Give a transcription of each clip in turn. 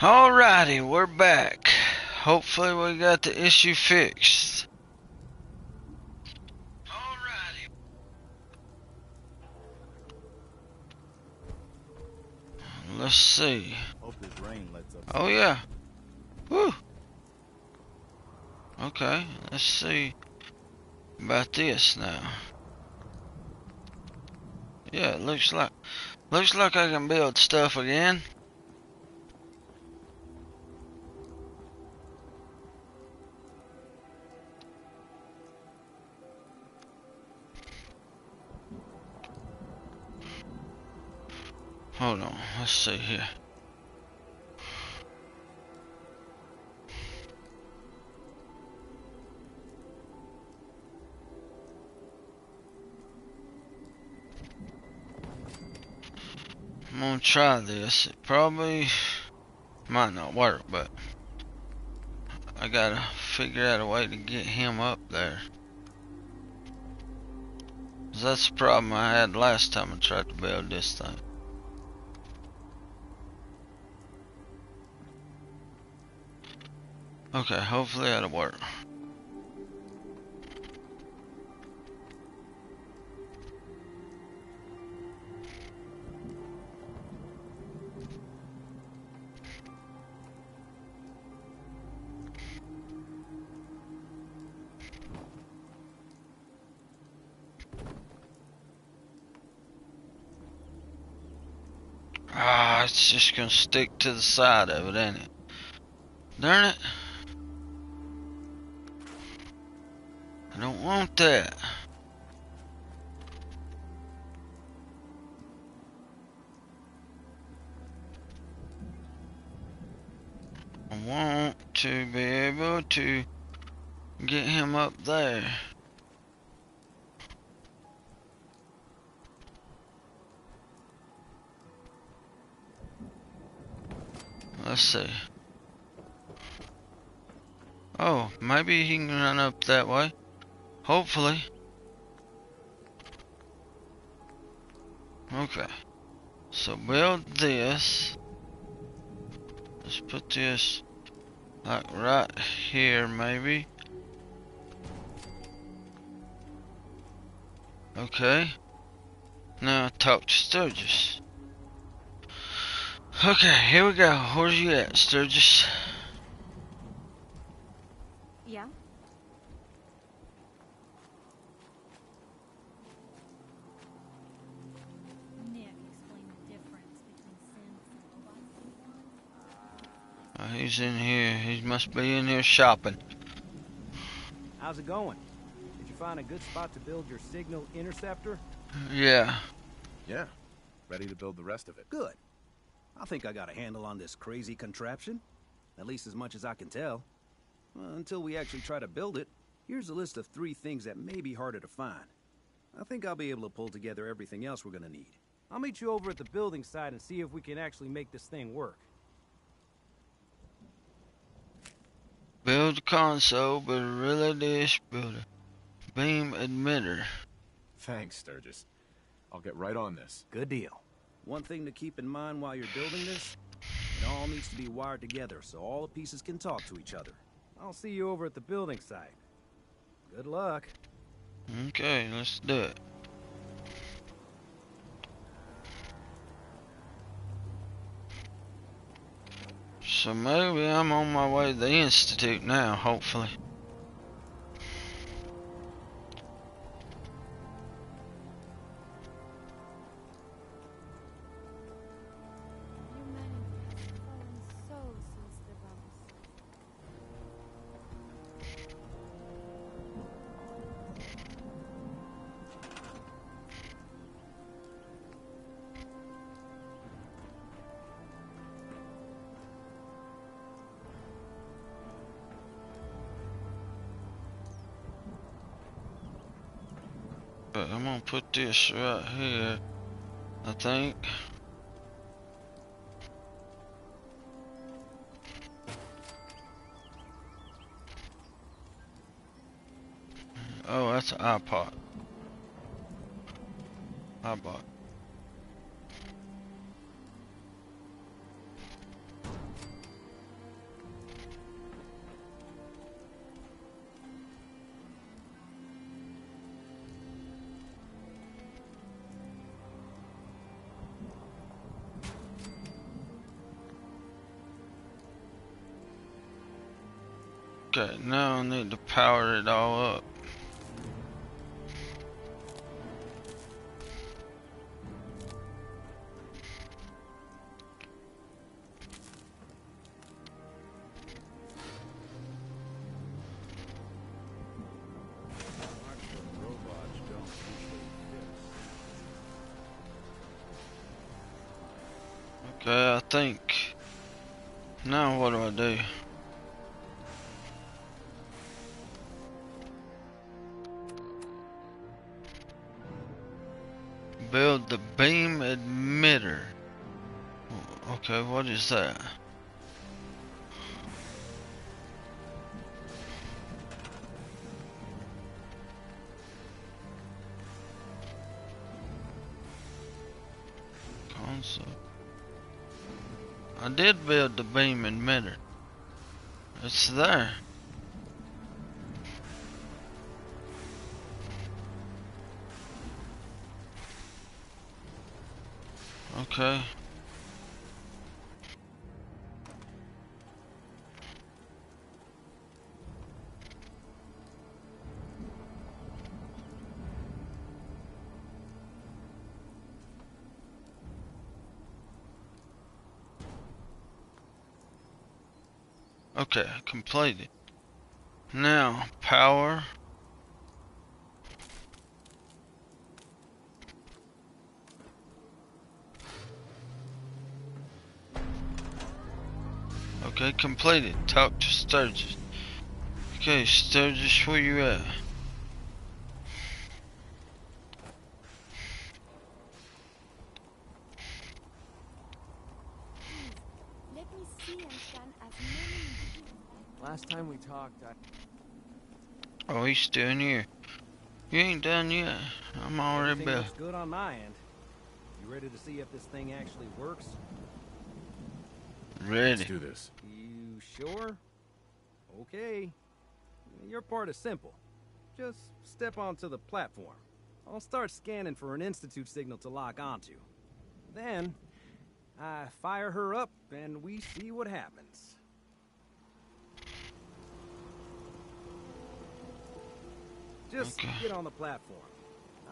Alrighty, we're back. Hopefully we got the issue fixed. Alrighty. Let's see. Hope this rain lets up. Oh yeah. Woo. Okay, let's see about this now. Yeah, it looks like I can build stuff again. Hold on, let's see here. I'm gonna try this. It probably might not work, but I gotta figure out a way to get him up there. 'Cause that's the problem I had last time I tried to build this thing. Okay, hopefully that'll work. Ah, it's just gonna stick to the side of it, ain't it? Darn it. I don't want that. I want to be able to get him up there. Let's see. Oh, maybe he can run up that way. Hopefully. Okay. So build this. Let's put this like right here maybe. Okay. Now talk to Sturgis. Okay, here we go. Where's you at, Sturgis? Yeah? Nick, explain the difference between Sims and He's in here. He must be in here shopping. How's it going? Did you find a good spot to build your signal interceptor? Yeah. Yeah. Ready to build the rest of it. Good. I think I got a handle on this crazy contraption. At least as much as I can tell. Until we actually try to build it, here's a list of 3 things that may be harder to find. I think I'll be able to pull together everything else we're gonna need. I'll meet you over at the building site and see if we can actually make this thing work. Build a console, but a relay dish, build a beam emitter. Thanks, Sturgis. I'll get right on this. Good deal. One thing to keep in mind while you're building this, it all needs to be wired together so all the pieces can talk to each other. I'll see you over at the building site. Good luck. Okay, let's do it. So maybe I'm on my way to the Institute now, hopefully. But I'm gonna put this right here, I think. Oh, that's an iPod. Okay, now I need to power it all up. Okay, I think. Now what do I do? Build the beam emitter. Okay, what is that? Console. I did build the beam emitter. It's there. Okay. Okay, completed. Now, power. Okay, completed. Talk to Sturgis. Okay, Sturgis, where you at? Let me see and scan as many. Last time we talked, Oh, he's still in here. You ain't done yet. I'm already Everything built. looks good on my end. You ready to see if this thing actually works? Let's Ready. do this. You sure? Okay. Your part is simple. Just step onto the platform. I'll start scanning for an Institute signal to lock onto. Then, I fire her up and we see what happens. Just Okay. get on the platform.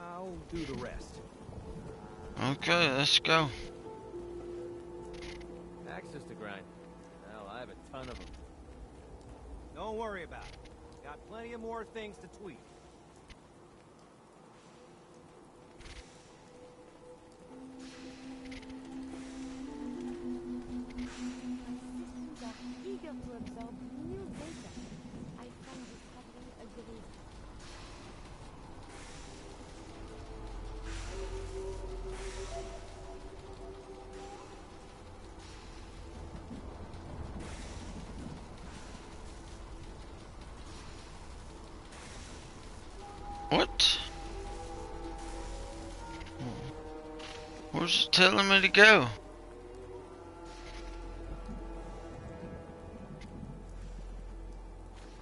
I'll do the rest. Okay, let's go. axes to grind. Hell, I have a ton of them. Don't worry about it. Got plenty of more things to tweak. Systems are eager to absorb new data. I find this happening agreeable. What? Where's it telling me to go?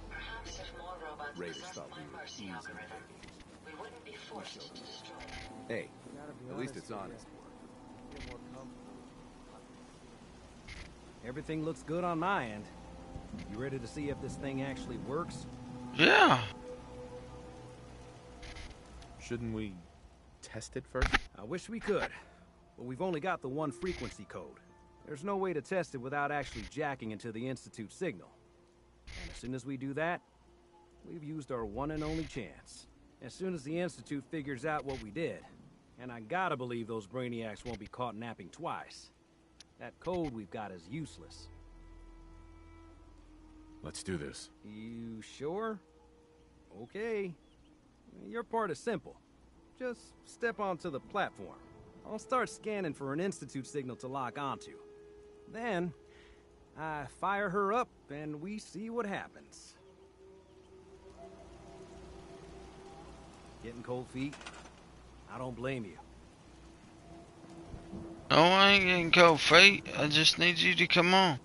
Perhaps if more robots Raiders possessed thought my we were mercy easy. algorithm, we wouldn't be forced to destroy. Hey, Gotta be at least honest it's with honest. you. Get more comfortable. Everything looks good on my end. You ready to see if this thing actually works? Yeah. Shouldn't we test it first? I wish we could, but we've only got the one frequency code. There's no way to test it without actually jacking into the Institute signal. And as soon as we do that, we've used our one and only chance. As soon as the Institute figures out what we did, and I gotta believe those brainiacs won't be caught napping twice, that code we've got is useless. Let's do this. You sure? Okay. Your part is simple. Just step onto the platform. I'll start scanning for an Institute signal to lock onto. Then, I fire her up and we see what happens. Getting cold feet? I don't blame you. No, I ain't getting cold feet. I just need you to come on.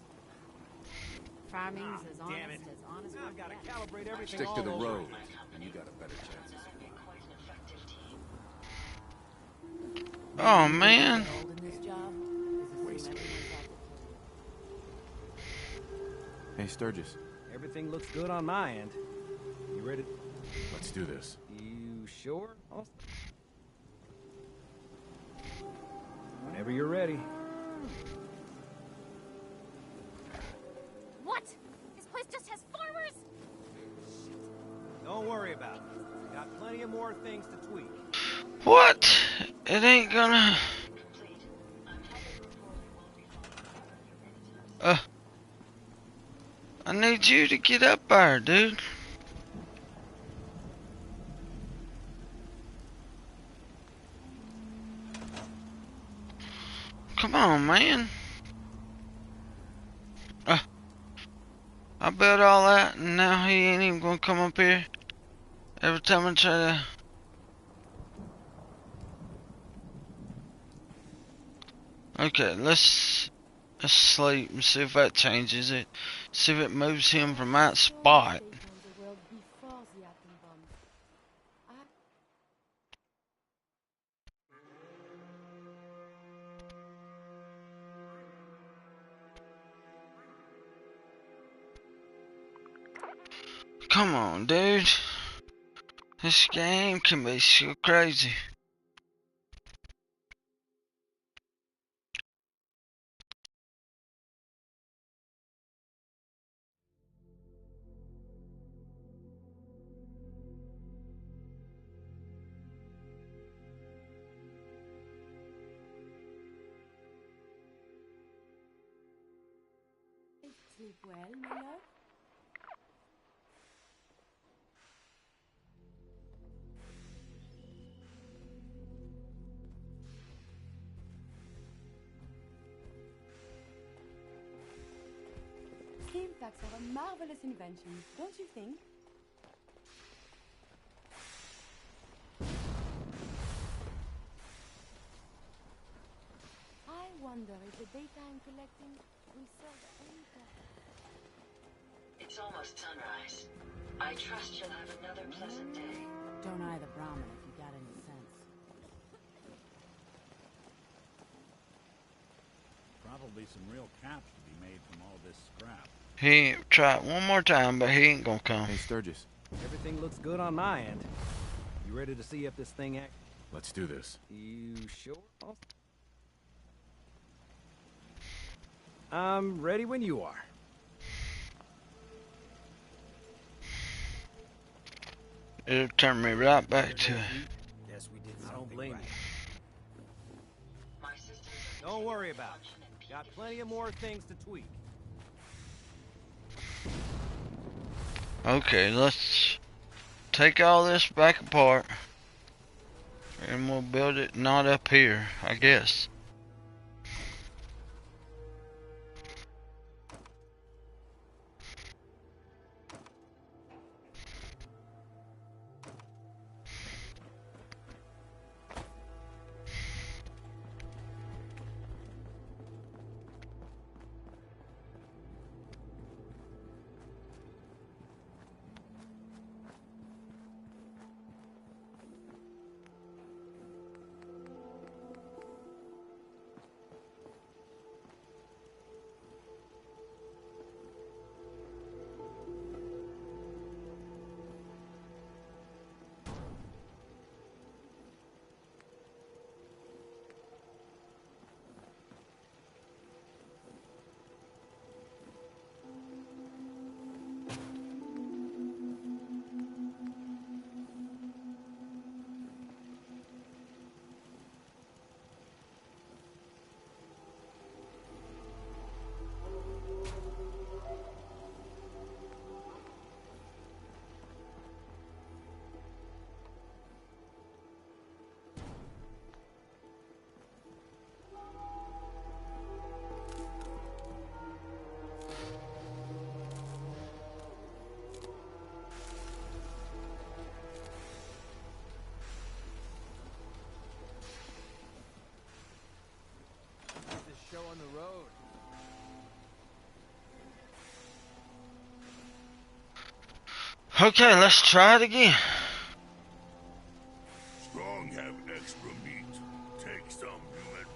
Farming's as honest damn it. as honest Now work I've got to gets. calibrate everything Stick all to the over road, again. and you got a better chance. Quite an effective team. Oh man. Old in this job? This is Waste. everyone's out to kill you. Hey, Sturgis. Everything looks good on my end. You ready? Let's do this. You sure? Whenever you're ready. What? This place just has farmers? Don't worry about it. Got plenty of more things to tweak. What? It ain't gonna... Complete. I'm headed before we won't be following. I need you to get up there, dude. Come on, man. I built all that, and now he ain't even gonna come up here. Every time I try to... Okay, let's sleep and see if that changes it. See if it moves him from that spot. The world before the atom bomb. Come on, dude. This game can be so crazy. Sleep well, my love. Steam packs are a marvelous invention, don't you think? I wonder if the data I'm collecting will serve any purpose. It's almost sunrise. I trust you'll have another pleasant day. Don't eye the Brahmin if you got any sense. Probably some real caps to be made from all this scrap. He ain't tried one more time, but he ain't gonna come. Hey, Sturgis. Everything looks good on my end. You ready to see if this thing act? Let's do this. You sure? I'm ready when you are. It'll turn me right back to... Yes, we did. I don't blame you. My systems are Don't worry about function it. in Got peak plenty of more things to tweak. Okay, let's take all this back apart. And we'll build it not up here, I guess. This show on the road. Okay, let's try it again. Strong have extra meat. Take some, human.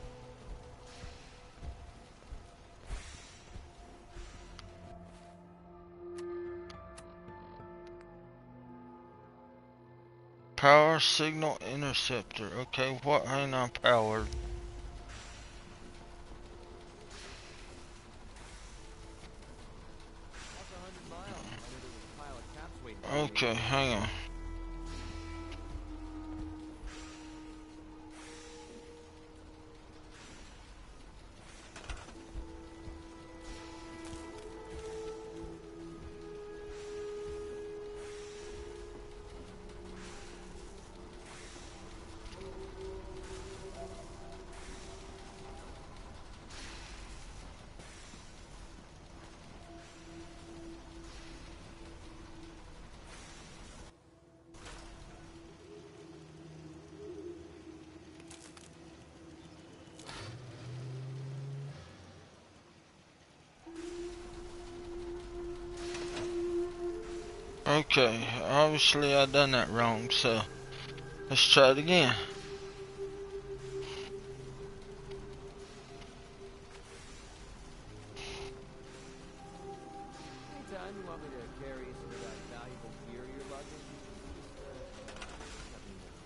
Power signal interceptor. Okay, what ain't I powered? Walk 100 miles. I knew there was a pile of caps waiting for me. Okay, hang on. Okay, obviously I done that wrong, so let's try it again. Anytime you want me to carry some of that valuable gear you're lugging, just, let me know.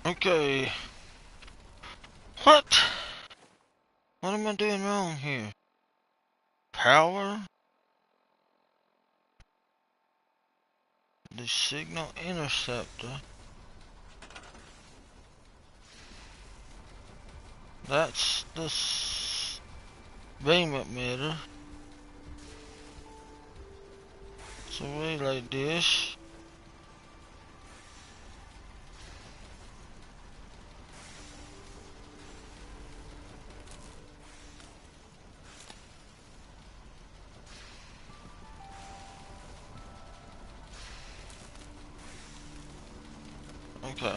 Okay. What? What am I doing wrong here? Power? The signal interceptor. That's the beam emitter. It's a relay dish. Okay.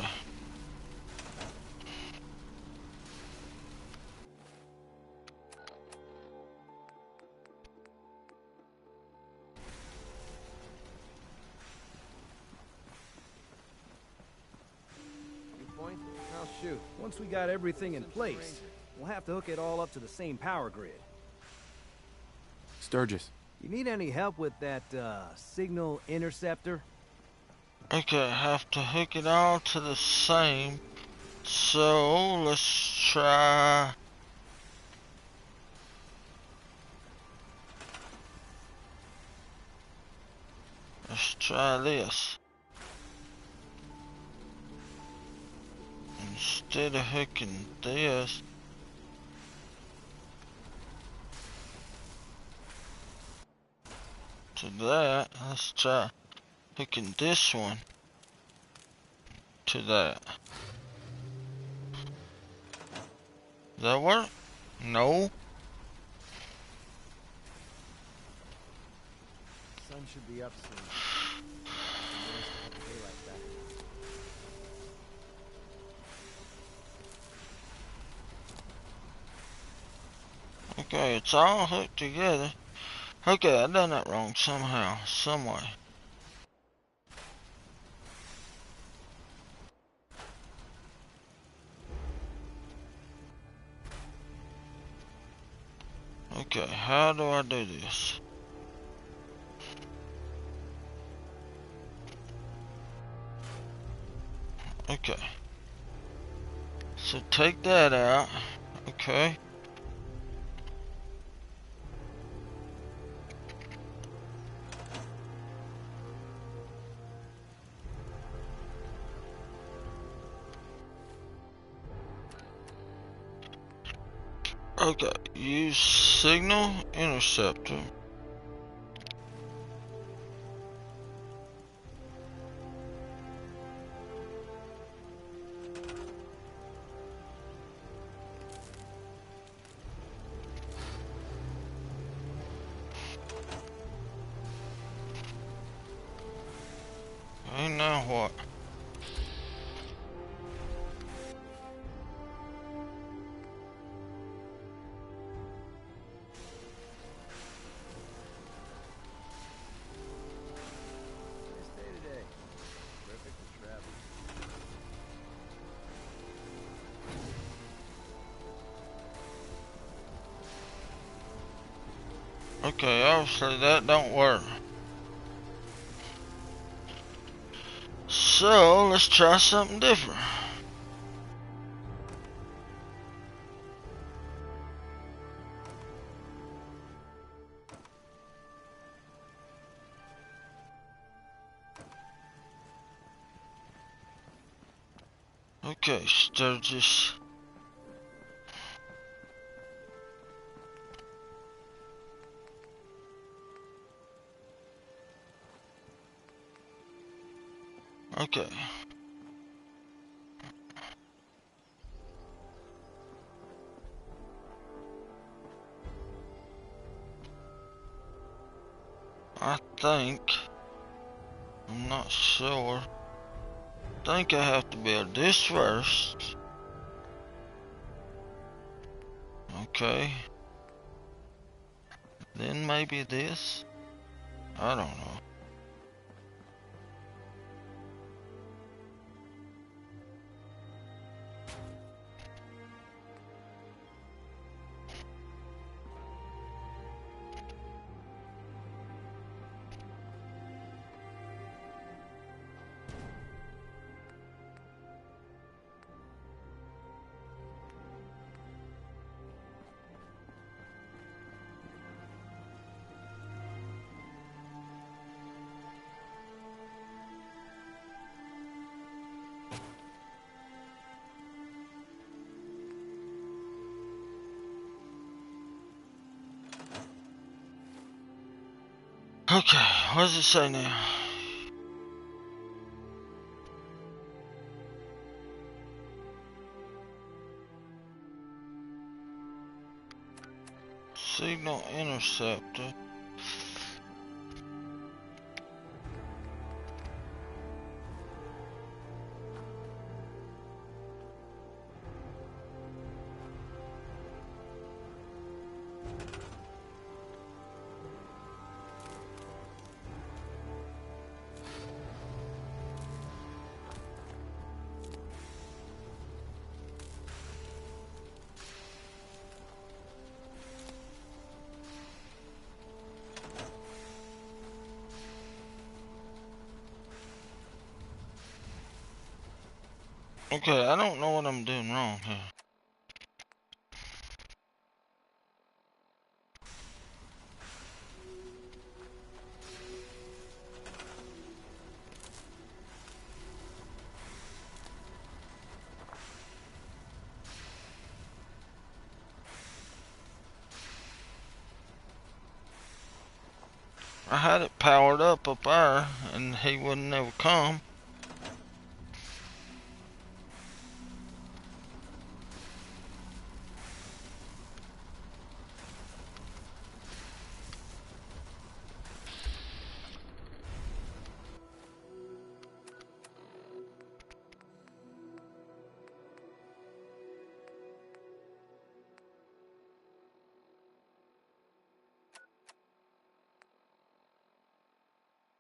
Your point? I'll shoot. Once we got everything in Some place, stranger. we'll have to hook it all up to the same power grid. Sturgis. You need any help with that, signal interceptor? Okay, I have to hook it all to the same. So let's try. Let's try this. Instead of hooking this to that, let's try hooking this one to that. Does that work? No. Sun should be up soon. It's nice to have the daylight back. Okay, it's all hooked together. Okay, I done that wrong somehow, some way. Okay, how do I do this? Okay. So take that out. Okay. Okay, use signal interceptor. And now what? Nice day today. Perfect for travel. Okay, obviously that don't work. So let's try something different. Okay, Sturgis. Okay. I think, I'm not sure. I think I have to build this first. Okay. Then maybe this. I don't know. Okay, what does it say now? Signal interceptor. Okay, I don't know what I'm doing wrong here. I had it powered up there, and he wouldn't never come.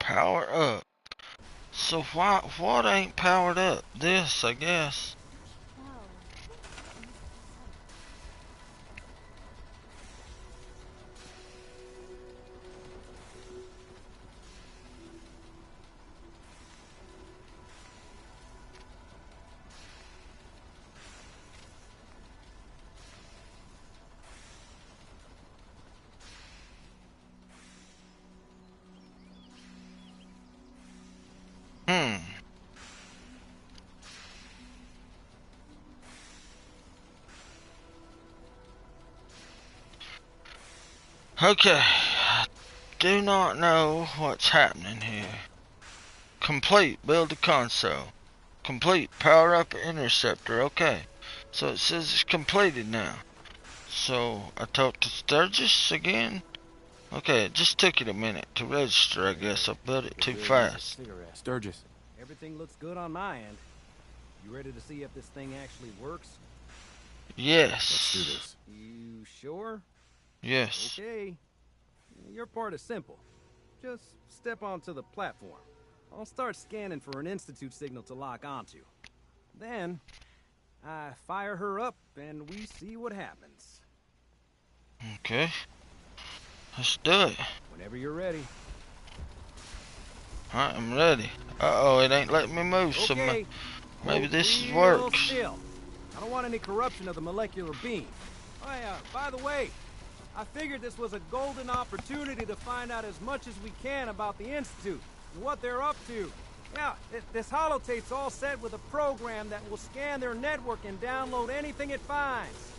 Power up. So what ain't powered up? This, I guess. Wow. Hmm. Okay. I do not know what's happening here. Complete. Build the console. Complete. Power up interceptor. Okay. So it says it's completed now. So I talked to Sturgis again. Okay, it just took it a minute to register, I guess. I built it too fast. Sturgis. Everything looks good on my end. You ready to see if this thing actually works? Yes. Let's do this. You sure? Yes. Okay. Your part is simple. Just step onto the platform. I'll start scanning for an Institute signal to lock onto. Then, I fire her up and we see what happens. Okay. Let's do it. Whenever you're ready. Alright, I'm ready. Uh-oh, it ain't letting me move, so Okay. maybe this Real works. Still. I don't want any corruption of the molecular beam. Oh yeah, by the way, I figured this was a golden opportunity to find out as much as we can about the Institute and what they're up to. Yeah, this holotape's all set with a program that will scan their network and download anything it finds.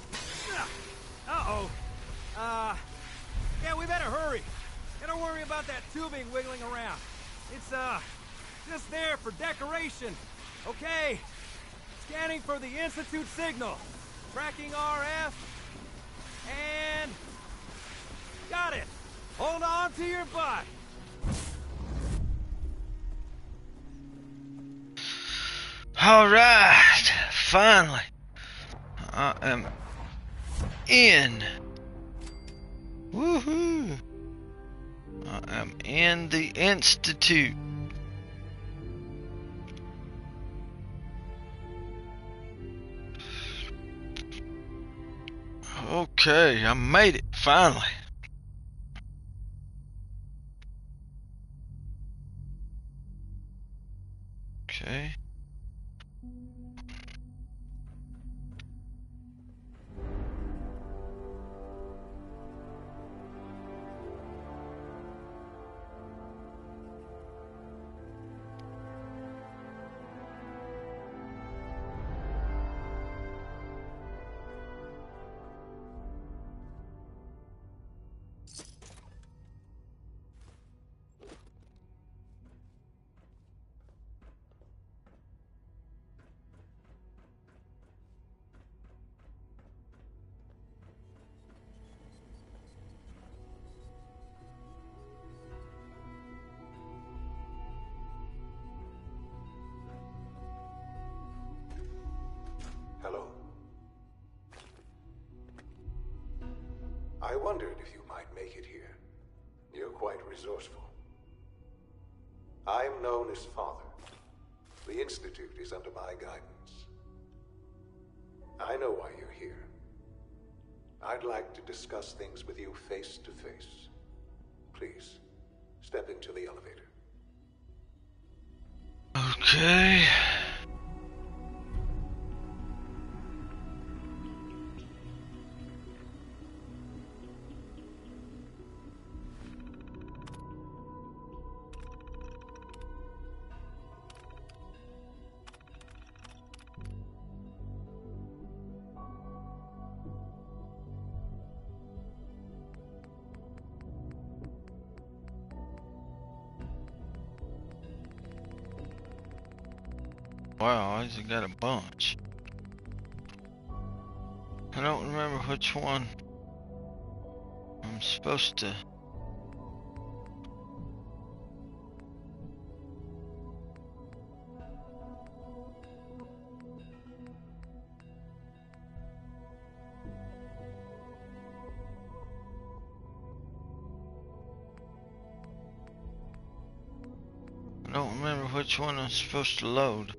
Uh-oh. Yeah, we better hurry. And don't worry about that tubing wiggling around. It's, just there for decoration. Okay. Scanning for the Institute signal. Tracking RF. And... got it. Hold on to your butt. Alright. Finally. I am in. Woohoo. I am in the Institute. Okay, I made it, finally. Okay. Hello. I wondered if you might make it here. You're quite resourceful. I'm known as Father. The Institute is under my guidance. I know why you're here. I'd like to discuss things with you face to face. Please, step into the elevator. Okay. Wow, I just got a bunch. I don't remember which one I'm supposed to. I don't remember which one I'm supposed to load.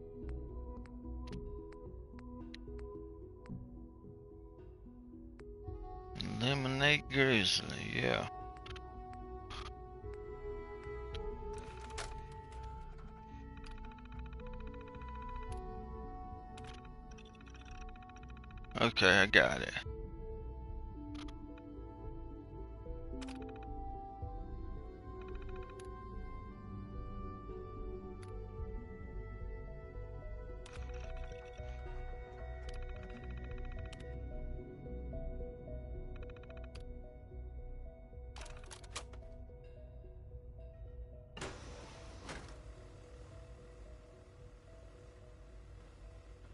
Eliminate Grizzly, yeah. Okay, I got it.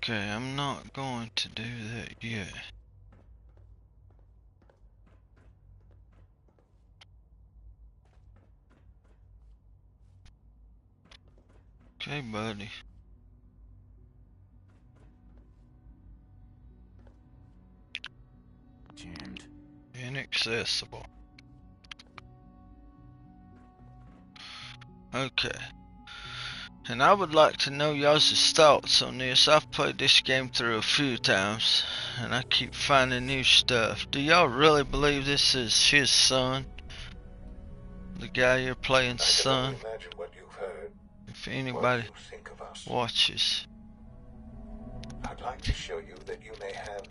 Okay, I'm not going to do that yet. Okay, buddy. Jammed. Inaccessible. Okay. And I would like to know y'all's thoughts on this. I've played this game through a few times, and I keep finding new stuff. Do y'all really believe this is his son? The guy you're playing's son? I can only imagine what you've heard. If anybody What you think of us. watches. I'd like to show you that you may have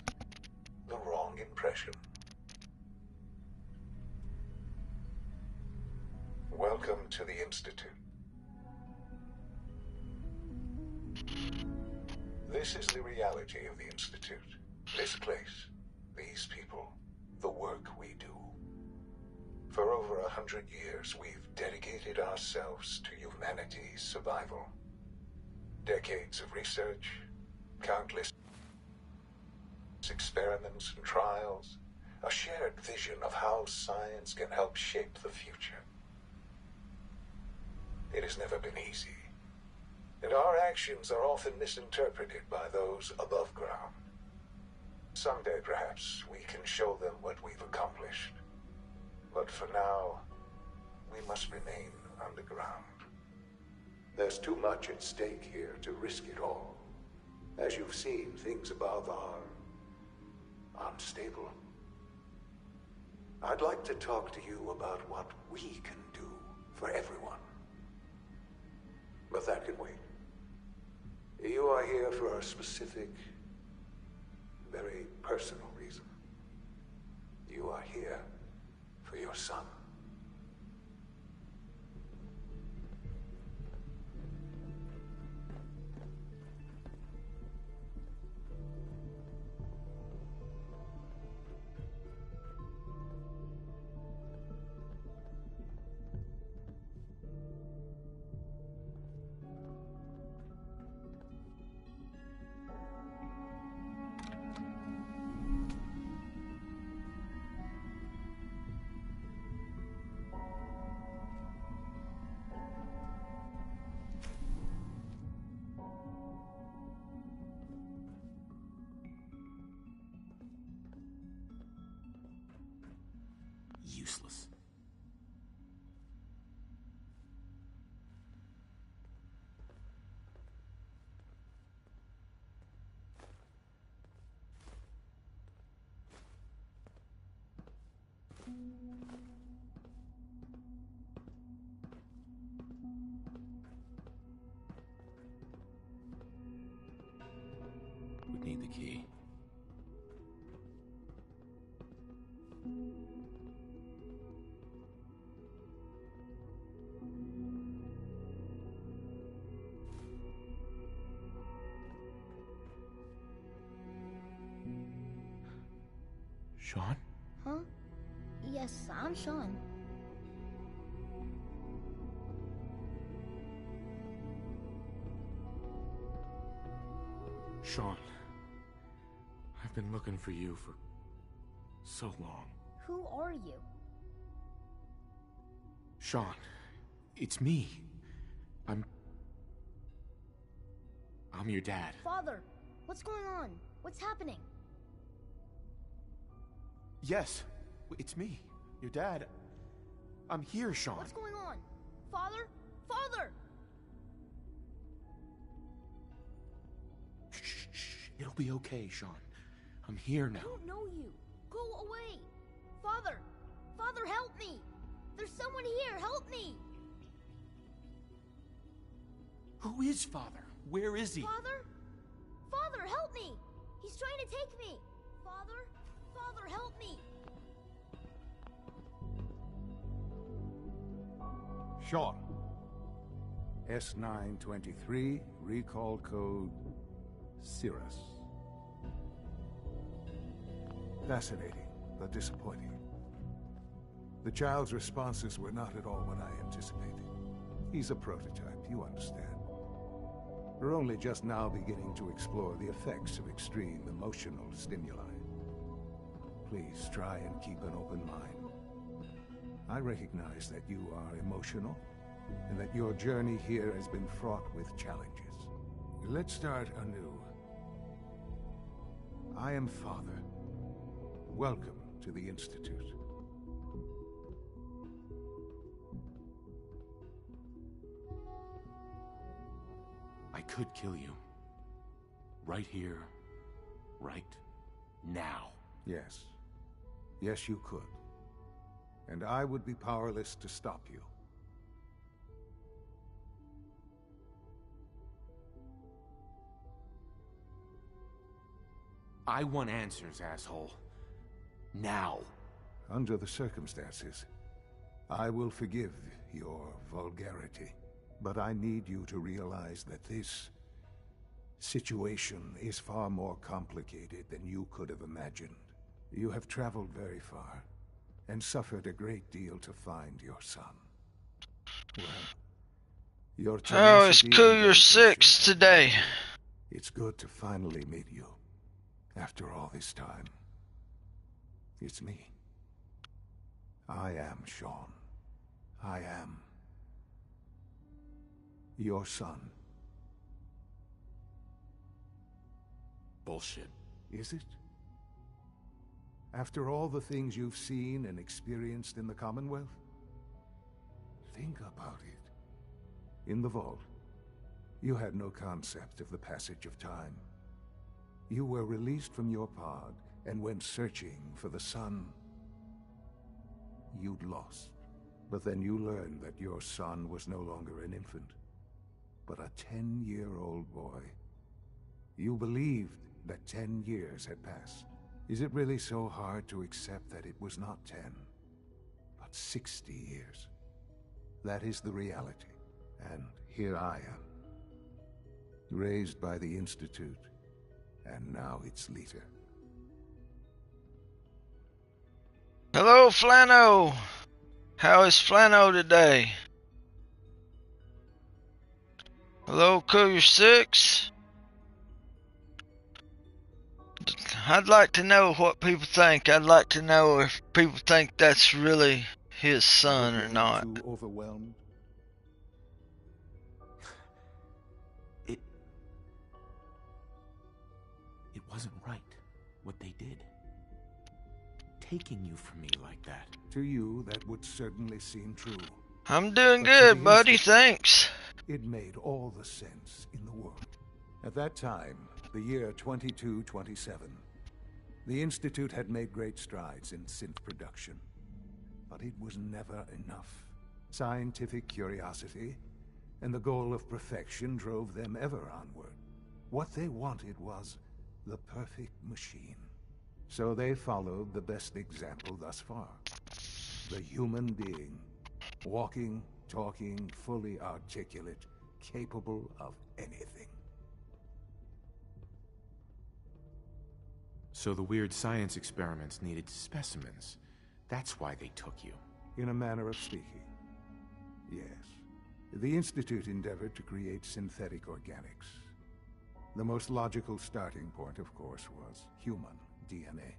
the wrong impression. Welcome to the Institute. This is the reality of the Institute. This place, these people, the work we do. For over 100 years, we've dedicated ourselves to humanity's survival. Decades of research, countless experiments and trials, a shared vision of how science can help shape the future. It has never been easy, and our actions are often misinterpreted by those above ground. Someday, perhaps, we can show them what we've accomplished. But for now, we must remain underground. There's too much at stake here to risk it all. As you've seen, things above are unstable. I'd like to talk to you about what we can do for everyone. But that can wait. You are here for a specific, very personal reason. You are here for your son. Useless. Would need the key. Sean? Huh? Yes, I'm Sean. Sean. I've been looking for you for so long. Who are you? Sean, it's me. I'm your dad. Father, what's going on? What's happening? Yes, it's me, your dad. I'm here, Sean. What's going on? Father? Father! Shh, shh. It'll be okay, Sean. I'm here now. I don't know you. Go away. Father! Father, help me! There's someone here. Help me! Who is Father? Where is he? Father? Father, help me! He's trying to take me! Father? Father, help me! Sean. S923, recall code Cirrus. Fascinating, but disappointing. The child's responses were not at all what I anticipated. He's a prototype, you understand. We're only just now beginning to explore the effects of extreme emotional stimuli. Please try and keep an open mind. I recognize that you are emotional, and that your journey here has been fraught with challenges. Let's start anew. I am Father. Welcome to the Institute. I could kill you. Right here. Right now. Yes. Yes, you could. And I would be powerless to stop you. I want answers, asshole. Now. Under the circumstances, I will forgive your vulgarity. But I need you to realize that this situation is far more complicated than you could have imagined. You have traveled very far, and suffered a great deal to find your son. Well, your Oh, it's tenacity Courier and dedication 6 today. It's good to finally meet you, after all this time. It's me. I am Sean. I am your son. Bullshit. Is it? After all the things you've seen and experienced in the Commonwealth? Think about it. In the vault, you had no concept of the passage of time. You were released from your pod and went searching for the sun you'd lost. But then you learned that your son was no longer an infant, but a 10-year-old boy. You believed that 10 years had passed. Is it really so hard to accept that it was not 10, but 60 years? That is the reality. And here I am, raised by the Institute, and now its leader. Hello, Flano. How is Flano today? Hello, Courier 6. I'd like to know what people think. I'd like to know if people think that's really his son or not. Too overwhelmed? It wasn't right, what they did. Taking you from me like that. To you, that would certainly seem true. I'm doing But to good, the buddy. Institute, Thanks. It made all the sense in the world. At that time, the year 2227, the Institute had made great strides in synth production. But it was never enough. Scientific curiosity and the goal of perfection drove them ever onward. What they wanted was the perfect machine. So they followed the best example thus far. The human being. Walking, talking, fully articulate, capable of anything. So the weird science experiments needed specimens. That's why they took you. In a manner of speaking, yes. The Institute endeavored to create synthetic organics. The most logical starting point, of course, was human DNA.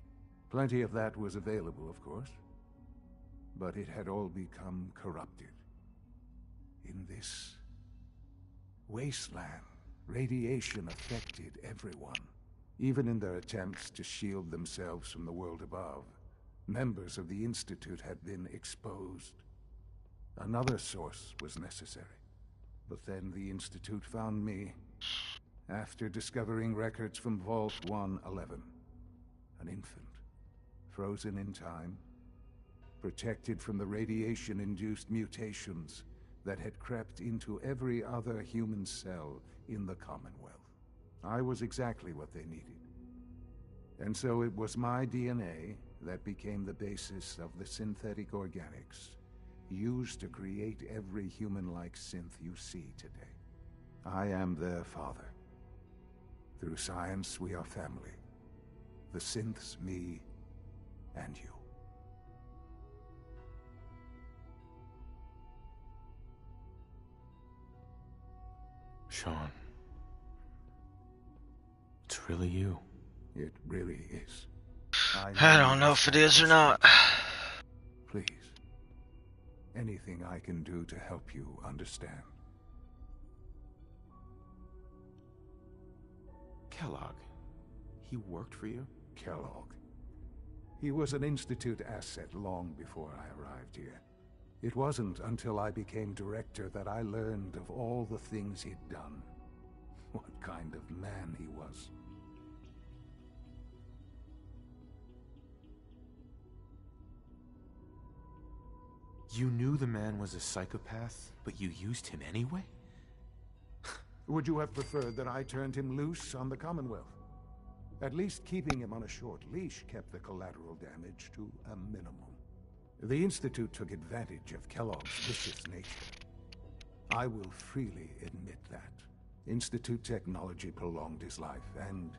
Plenty of that was available, of course. But it had all become corrupted. In this wasteland, radiation affected everyone. Even in their attempts to shield themselves from the world above, members of the Institute had been exposed. Another source was necessary. But then the Institute found me, after discovering records from Vault 111. An infant, frozen in time, protected from the radiation-induced mutations that had crept into every other human cell in the Commonwealth. I was exactly what they needed. And so it was my DNA that became the basis of the synthetic organics used to create every human-like synth you see today. I am their father. Through science, we are family. The synths, me, and you. Sean, really you. It really is. I don't know if it is or not. Please. Anything I can do to help you understand. Kellogg. He worked for you? Kellogg. He was an Institute asset long before I arrived here. It wasn't until I became director that I learned of all the things he'd done. What kind of man he was. You knew the man was a psychopath, but you used him anyway? Would you have preferred that I turned him loose on the Commonwealth? At least keeping him on a short leash kept the collateral damage to a minimum. The Institute took advantage of Kellogg's vicious nature. I will freely admit that. Institute technology prolonged his life, and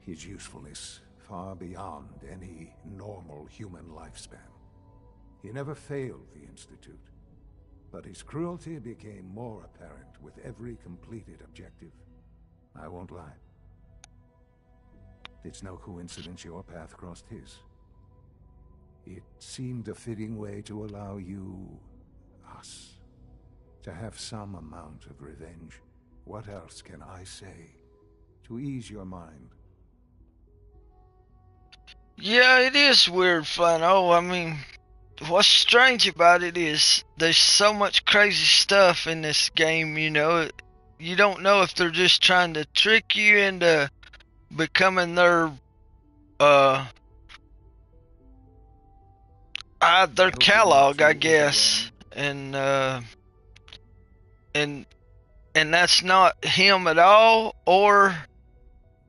his usefulness far beyond any normal human lifespan. He never failed the Institute, but his cruelty became more apparent with every completed objective. I won't lie. It's no coincidence your path crossed his. It seemed a fitting way to allow you, us, to have some amount of revenge. What else can I say to ease your mind? Yeah, it is weird, Flano. I mean, what's strange about it is there's so much crazy stuff in this game, you know. You don't know if they're just trying to trick you into becoming their Kellogg, I guess. And that's not him at all, or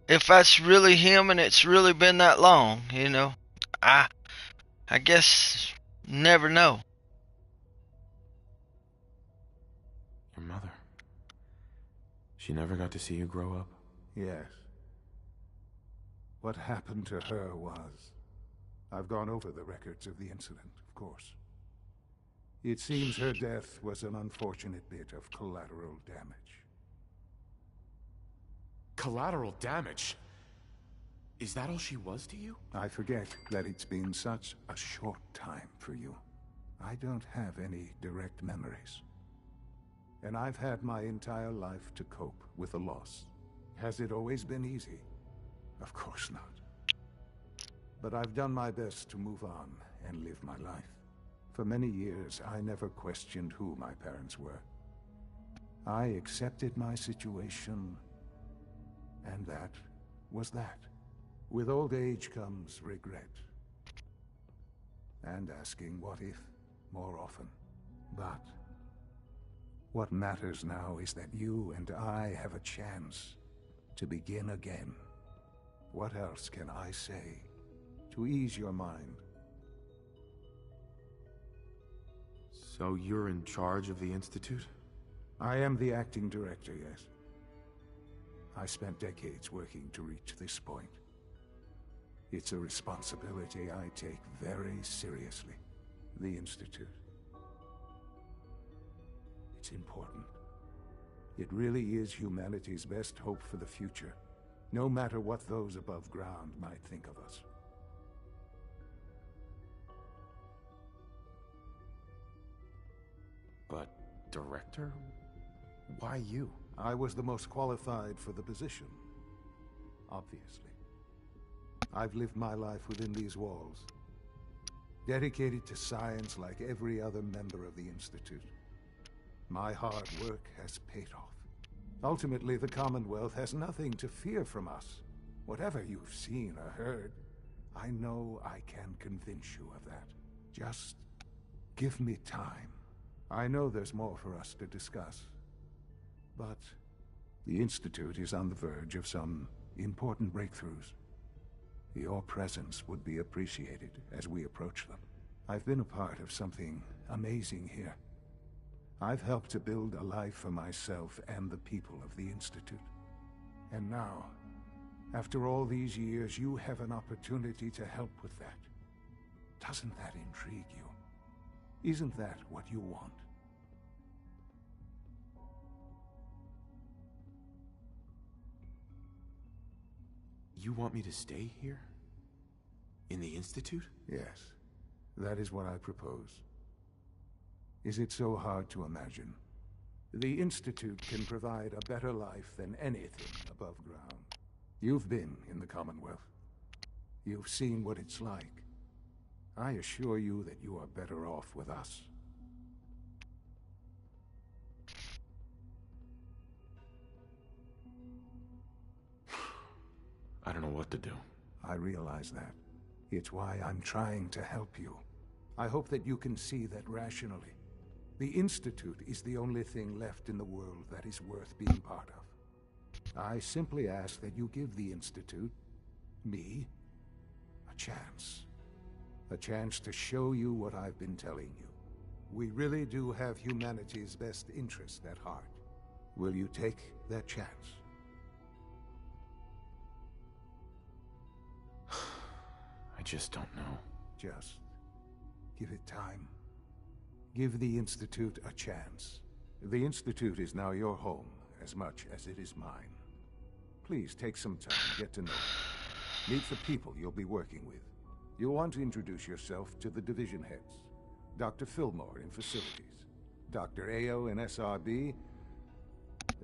if that's really him and it's really been that long, you know. I guess never know. Your mother. She never got to see you grow up? Yes. What happened to her was... I've gone over the records of the incident, of course. It seems her death was an unfortunate bit of collateral damage. Collateral damage? Is that all she was to you? I forget that it's been such a short time for you. I don't have any direct memories. And I've had my entire life to cope with the loss. Has it always been easy? Of course not. But I've done my best to move on and live my life. For many years, I never questioned who my parents were. I accepted my situation, and that was that. With old age comes regret. And asking what if more often. But what matters now is that you and I have a chance to begin again. What else can I say to ease your mind? So you're in charge of the Institute? I am the acting director, yes. I spent decades working to reach this point. It's a responsibility I take very seriously. The Institute. It's important. It really is humanity's best hope for the future, no matter what those above ground might think of us. But, director? Why you? I was the most qualified for the position, obviously. I've lived my life within these walls, dedicated to science like every other member of the Institute. My hard work has paid off. Ultimately, the Commonwealth has nothing to fear from us. Whatever you've seen or heard, I know I can convince you of that. Just give me time. I know there's more for us to discuss. But the Institute is on the verge of some important breakthroughs. Your presence would be appreciated as we approach them. I've been a part of something amazing here. I've helped to build a life for myself and the people of the Institute. And now, after all these years, you have an opportunity to help with that. Doesn't that intrigue you? Isn't that what you want? You want me to stay here? In the Institute? Yes, that is what I propose. Is it so hard to imagine? The Institute can provide a better life than anything above ground. You've been in the Commonwealth. You've seen what it's like. I assure you that you are better off with us. I don't know what to do. I realize that. It's why I'm trying to help you. I hope that you can see that rationally. The Institute is the only thing left in the world that is worth being part of. I simply ask that you give the Institute, me, a chance. A chance to show you what I've been telling you. We really do have humanity's best interest at heart. Will you take that chance? I just don't know. Just give it time. Give the Institute a chance. The Institute is now your home as much as it is mine. Please take some time to get to know it. Meet the people you'll be working with. You'll want to introduce yourself to the division heads. Dr. Fillmore in Facilities, Dr. Ayo in SRB,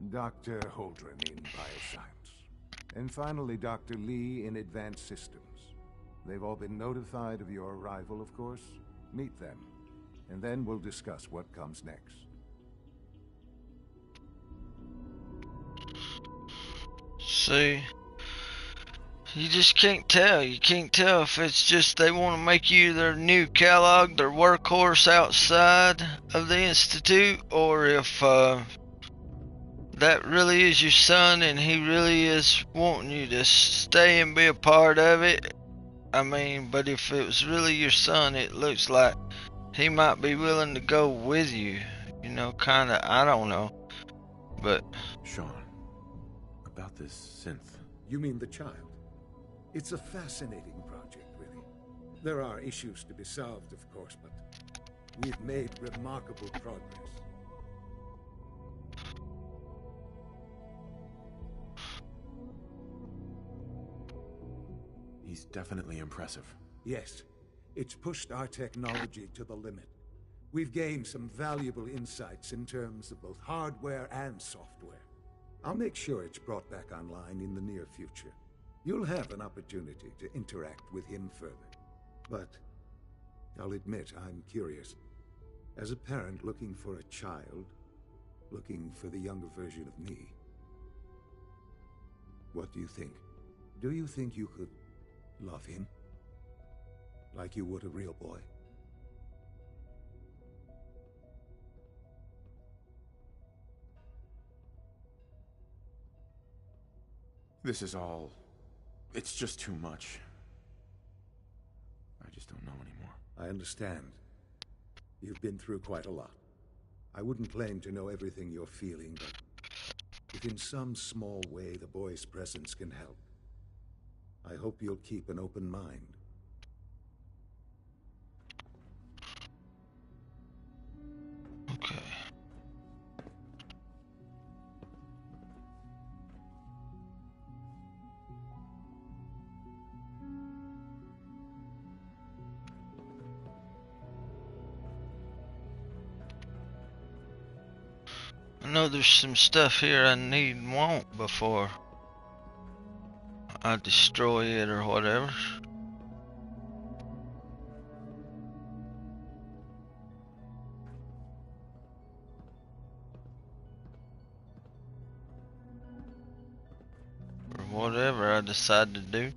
Dr. Holdren in Bioscience, and finally Dr. Lee in Advanced Systems. They've all been notified of your arrival, of course. Meet them, and then we'll discuss what comes next. See? You just can't tell. You can't tell if it's just they want to make you their new Kellogg, their workhorse outside of the Institute, or if that really is your son and he really is wanting you to stay and be a part of it. I mean, but if it was really your son, it looks like he might be willing to go with you. You know, kinda, I don't know. But... Sean, about this synth. You mean the child? It's a fascinating project, really. There are issues to be solved, of course, but we've made remarkable progress. He's definitely impressive. Yes, it's pushed our technology to the limit. We've gained some valuable insights in terms of both hardware and software. I'll make sure it's brought back online in the near future. You'll have an opportunity to interact with him further. But I'll admit I'm curious. As a parent looking for a child, looking for the younger version of me, what do you think? Do you think you could love him? Like you would a real boy? This is all... it's just too much. I just don't know anymore. I understand. You've been through quite a lot. I wouldn't claim to know everything you're feeling, but if in some small way the boy's presence can help, I hope you'll keep an open mind. Okay. I know there's some stuff here I need and want before I destroy it or whatever. Or whatever I decide to do.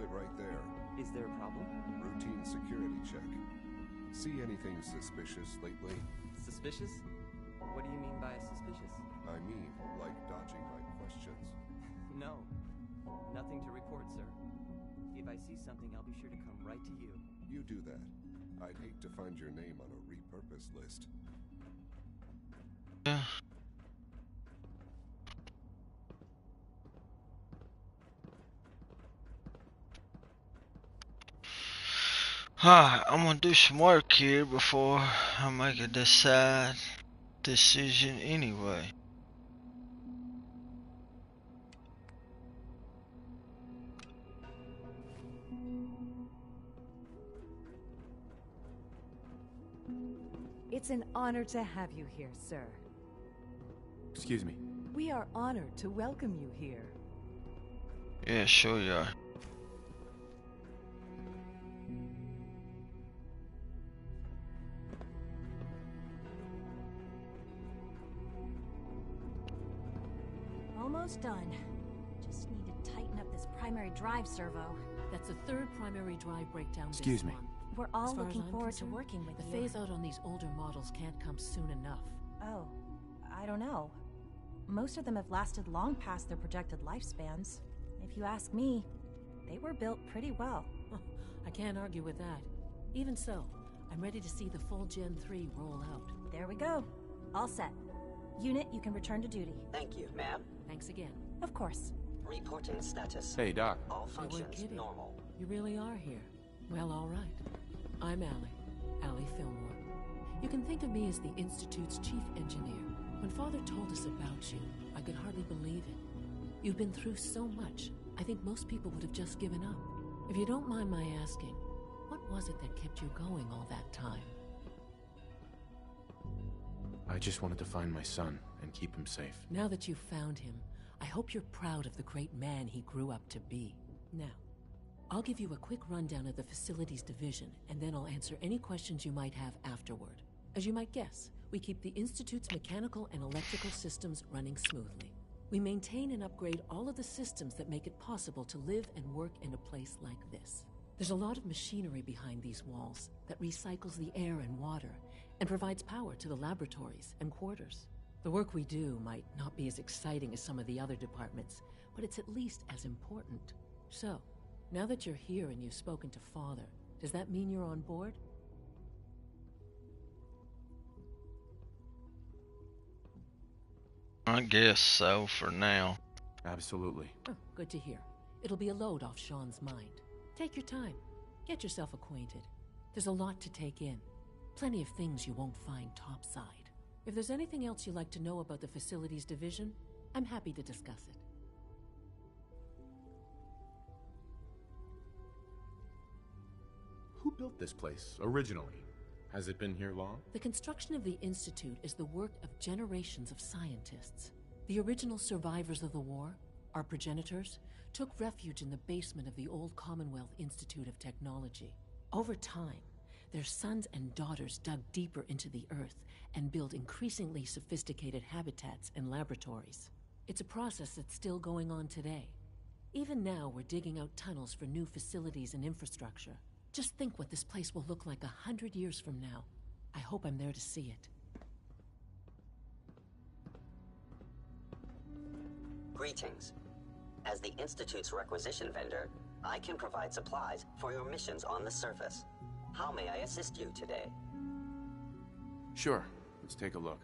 it right there. Is there a problem? Routine security check. See anything suspicious lately? Suspicious? What do you mean by suspicious? I mean, like dodging my questions. No. Nothing to report, sir. If I see something, I'll be sure to come right to you. You do that. I'd hate to find your name on a repurpose list. Yeah. Alright, I'm gonna do some work here before I make a decision anyway. It's an honor to have you here, sir. Excuse me. We are honored to welcome you here. Yeah, sure you are. Almost done. Just need to tighten up this primary drive servo. That's the third primary drive breakdown this Excuse me. month. We're all As far as looking I'm forward to concerned, working with the you. phase out on these older models can't come soon enough. Oh, I don't know. Most of them have lasted long past their projected lifespans. If you ask me, they were built pretty well. I can't argue with that. Even so, I'm ready to see the full Gen 3 roll out. There we go. All set. Unit, you can return to duty. Thank you, ma'am. Thanks again. Of course. Reporting status. Hey, Doc. All You weren't functions kidding. normal. You really are here. Well, all right. I'm Allie Fillmore. You can think of me as the Institute's chief engineer. When Father told us about you, I could hardly believe it. You've been through so much, I think most people would have just given up. If you don't mind my asking, what was it that kept you going all that time? I just wanted to find my son and keep him safe. Now that you've found him, I hope you're proud of the great man he grew up to be. Now, I'll give you a quick rundown of the Facilities Division, and then I'll answer any questions you might have afterward. As you might guess, we keep the Institute's mechanical and electrical systems running smoothly. We maintain and upgrade all of the systems that make it possible to live and work in a place like this. There's a lot of machinery behind these walls that recycles the air and water and provides power to the laboratories and quarters. The work we do might not be as exciting as some of the other departments, but it's at least as important. So, now that you're here and you've spoken to Father, does that mean you're on board? I guess so for now. Absolutely. Oh, good to hear. It'll be a load off Sean's mind. Take your time. Get yourself acquainted. There's a lot to take in. Plenty of things you won't find topside. If there's anything else you'd like to know about the Facilities Division, I'm happy to discuss it. Who built this place originally? Has it been here long? The construction of the Institute is the work of generations of scientists. The original survivors of the war, our progenitors, took refuge in the basement of the old Commonwealth Institute of Technology. Over time, their sons and daughters dug deeper into the earth and built increasingly sophisticated habitats and laboratories. It's a process that's still going on today. Even now, we're digging out tunnels for new facilities and infrastructure. Just think what this place will look like 100 years from now. I hope I'm there to see it. Greetings. As the Institute's requisition vendor, I can provide supplies for your missions on the surface. How may I assist you today? Sure. Let's take a look.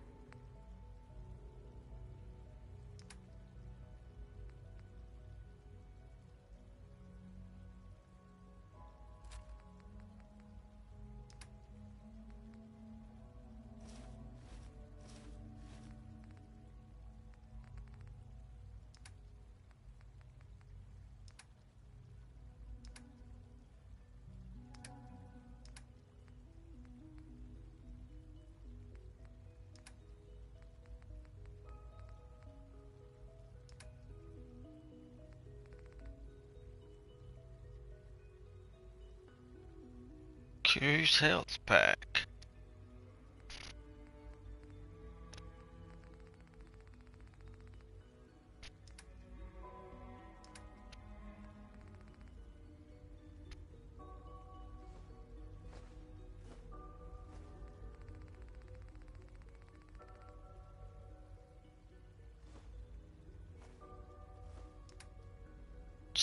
Curious health pack.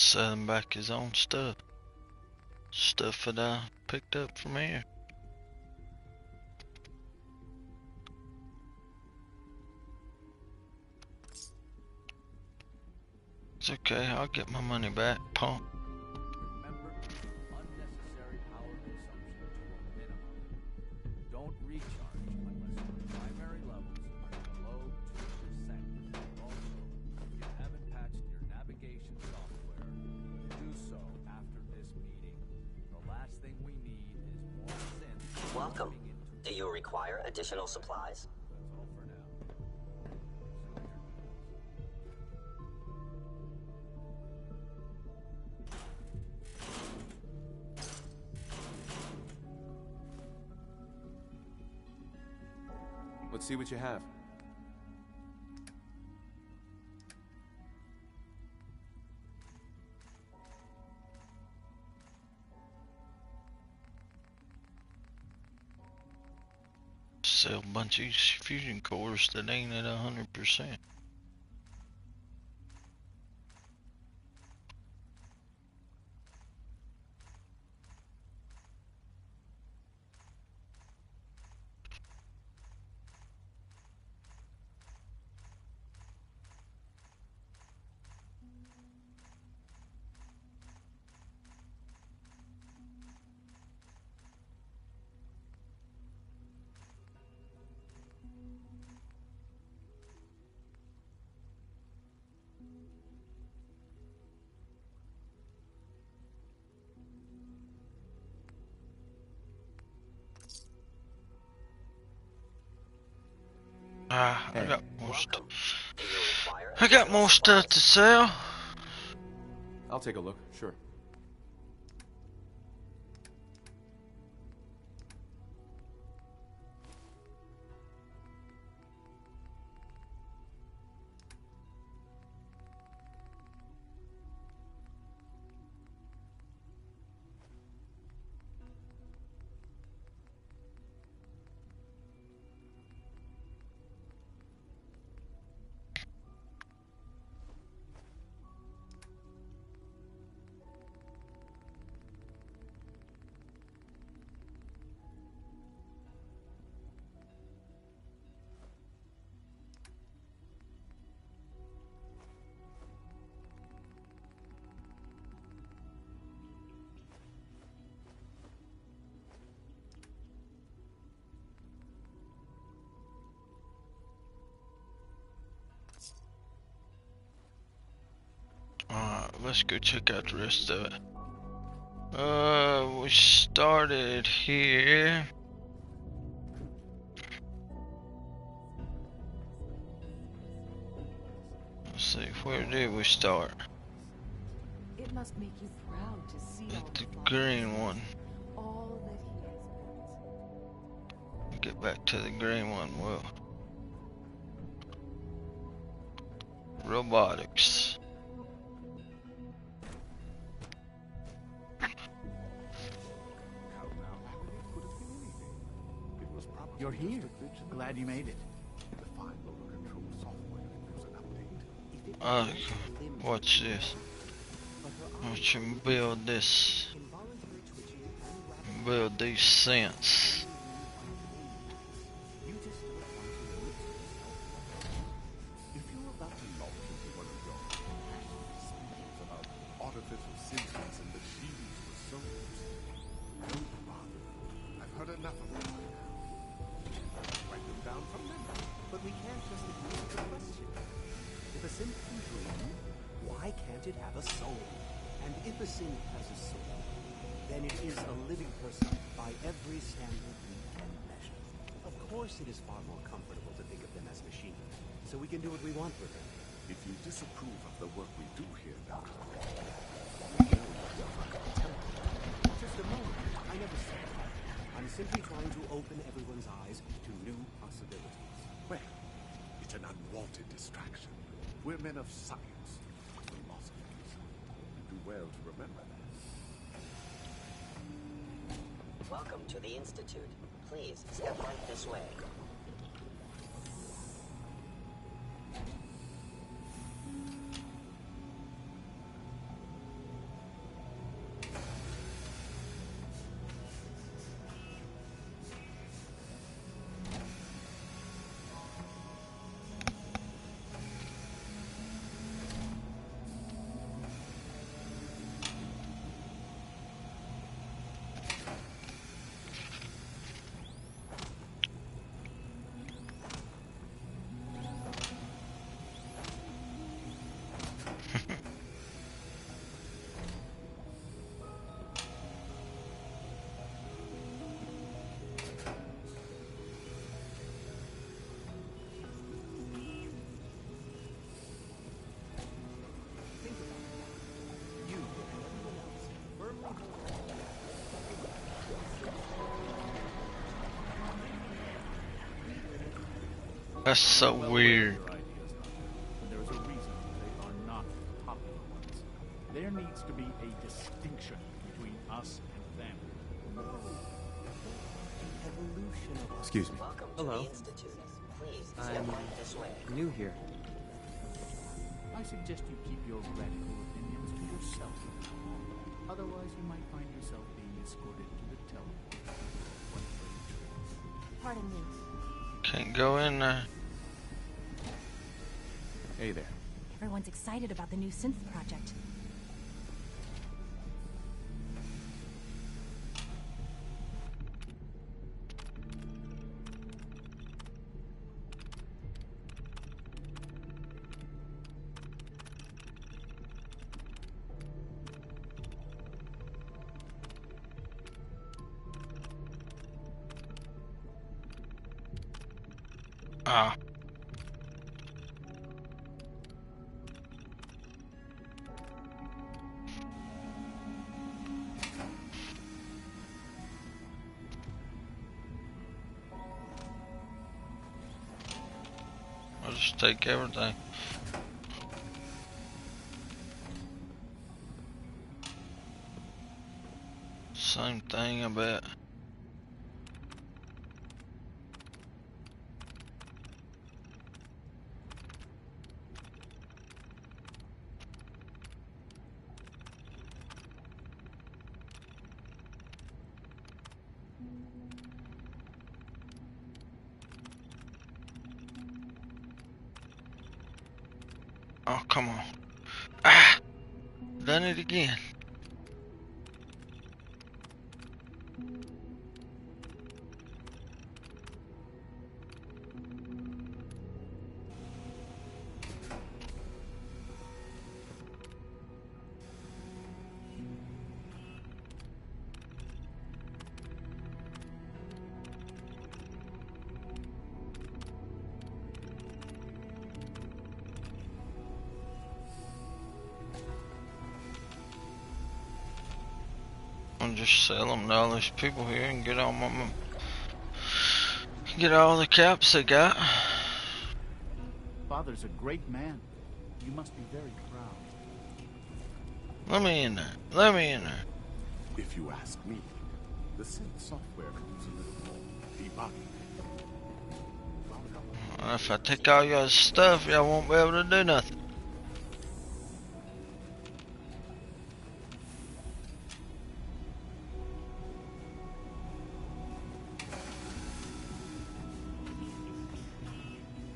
selling back his own stuff. Stuff that I picked up from here. It's okay, I'll get my money back, punk. Remember to keep unnecessary power consumption to a minimum. Don't recharge unless your primary levels are below 2%. Also, if you haven't patched your navigation software, do so after this meeting. The last thing we need is more synths. Welcome. Do you require additional supplies? That's all for now. Let's see what you have. Sell a bunch of these fusion cores that ain't at 100%. I got more stuff. I got more stuff to sell. I'll take a look, sure. Let's go check out the rest of it. We started here. Let's see, where did we start? It must make you proud to see At the green one. all that he has built. Get back to the green one, well. Robotics. You're here. Glad you made it. Watch this. Watch him build this. Build these synths. Artificial sentience and machines with souls. No bother. I've heard enough of them by now. Write them down from memory. But we can't just ignore the question. If a synth can dream, why can't it have a soul? And if a synth has a soul, then it is a living person by every standard we can measure. Of course it is far more comfortable to think of them as machines, so we can do what we want with them. If you disapprove of the work we do here, Doctor, just a moment. I never said that. I'm simply trying to open everyone's eyes to new possibilities. Well, it's an unwanted distraction. We're men of science, philosophers. You do well to remember that. Welcome to the Institute. Please step right this way. That's so weird. And there is a reason they are not the popular ones. There needs to be a distinction between us and them. Evolution of Excuse me. Welcome to Hello. the Institute. Please I'm step right this way. new here. I suggest you keep your radical opinions to yourself. Otherwise, you might find yourself being escorted to the teleport. Pardon me. Can't go in there. Hey there. Everyone's excited about the new synth project. Ah. I'll just take everything. Same thing, I bet. Oh, come on. Ah! Done it again. I'll just sell them to all these people here and get all get all the caps they got. Father's a great man. You must be very proud. Let me in there. Let me in there. If you ask me, the synth software needs a little more debugging. If I take all y'all's stuff, y'all won't be able to do nothing.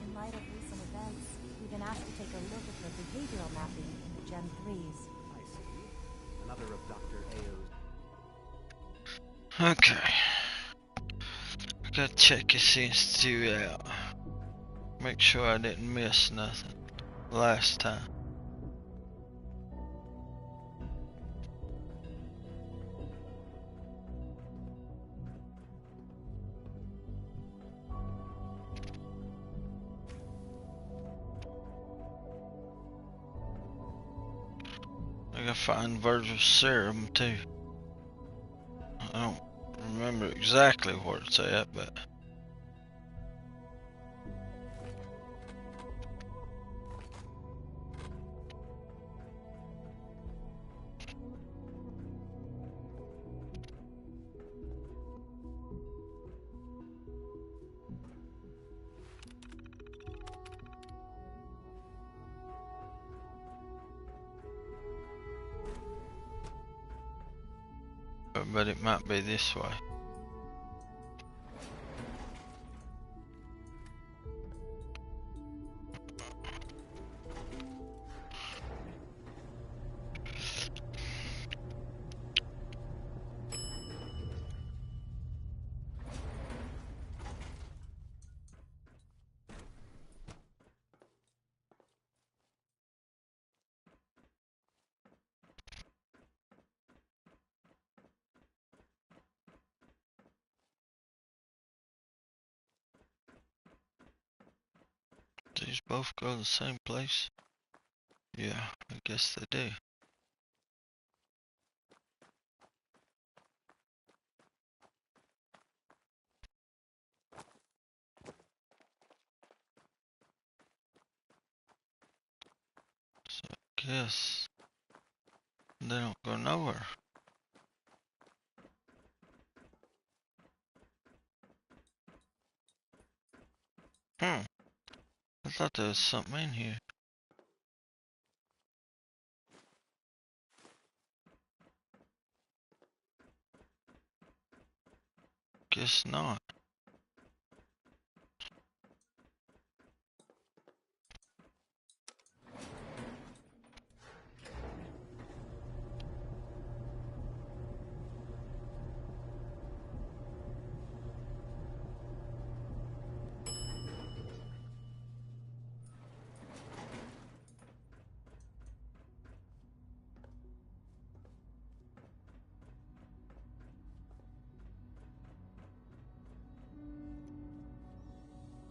In light of recent events, we've been asked to take a look at the behavioral mapping in the Gen 3s. I see. Another of Dr. Ao's. Okay. Gotta check this institute out. Make sure I didn't miss nothing last time. I gotta find Virgil's serum too. I don't remember exactly where it's at, but it might be this way. These both go to the same place? Yeah, I guess they do. Yes. They don't go nowhere. I thought there was something in here. Guess not.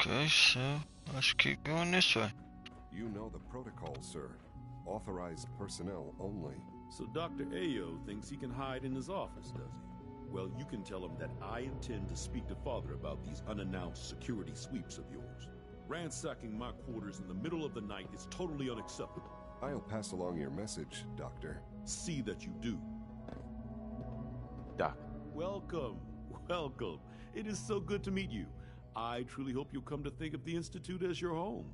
Okay, so let's keep going this way. You know the protocol, sir. Authorized personnel only. So Dr. Ayo thinks he can hide in his office, does he? Well, you can tell him that I intend to speak to Father about these unannounced security sweeps of yours. Ransacking my quarters in the middle of the night is totally unacceptable. I'll pass along your message, Doctor. See that you do. Doc. Welcome. Welcome. It is so good to meet you. I truly hope you'll come to think of the Institute as your home.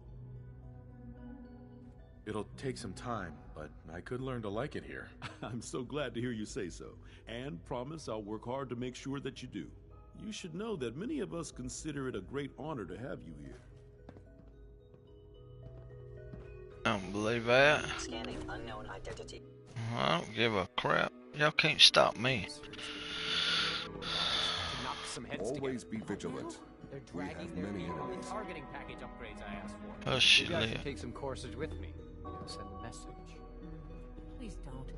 It'll take some time, but I could learn to like it here. I'm so glad to hear you say so, and promise I'll work hard to make sure that you do. You should know that many of us consider it a great honor to have you here. I don't believe that. Scanning unknown identity. I don't give a crap. Y'all can't stop me. Always be vigilant. They're We dragging have their many vehicle enemies. targeting package upgrades I asked for. Oh, shit, You guys Leah. should take some courses with me. Send a message. Please don't.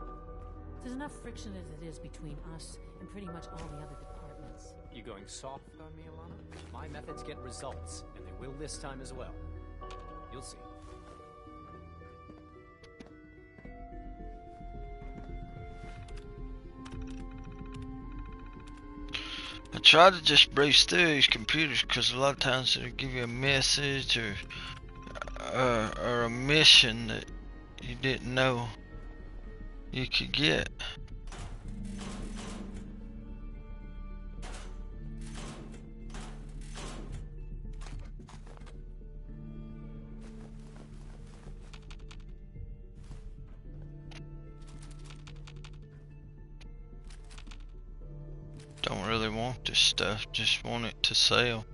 There's enough friction as it is between us and pretty much all the other departments. You going soft on me, Alana? My methods get results, and they will this time as well. You'll see. I try to just breeze through these computers because a lot of times it'll give you a message or a mission that you didn't know you could get. Don't really want this stuff, just want it to sell.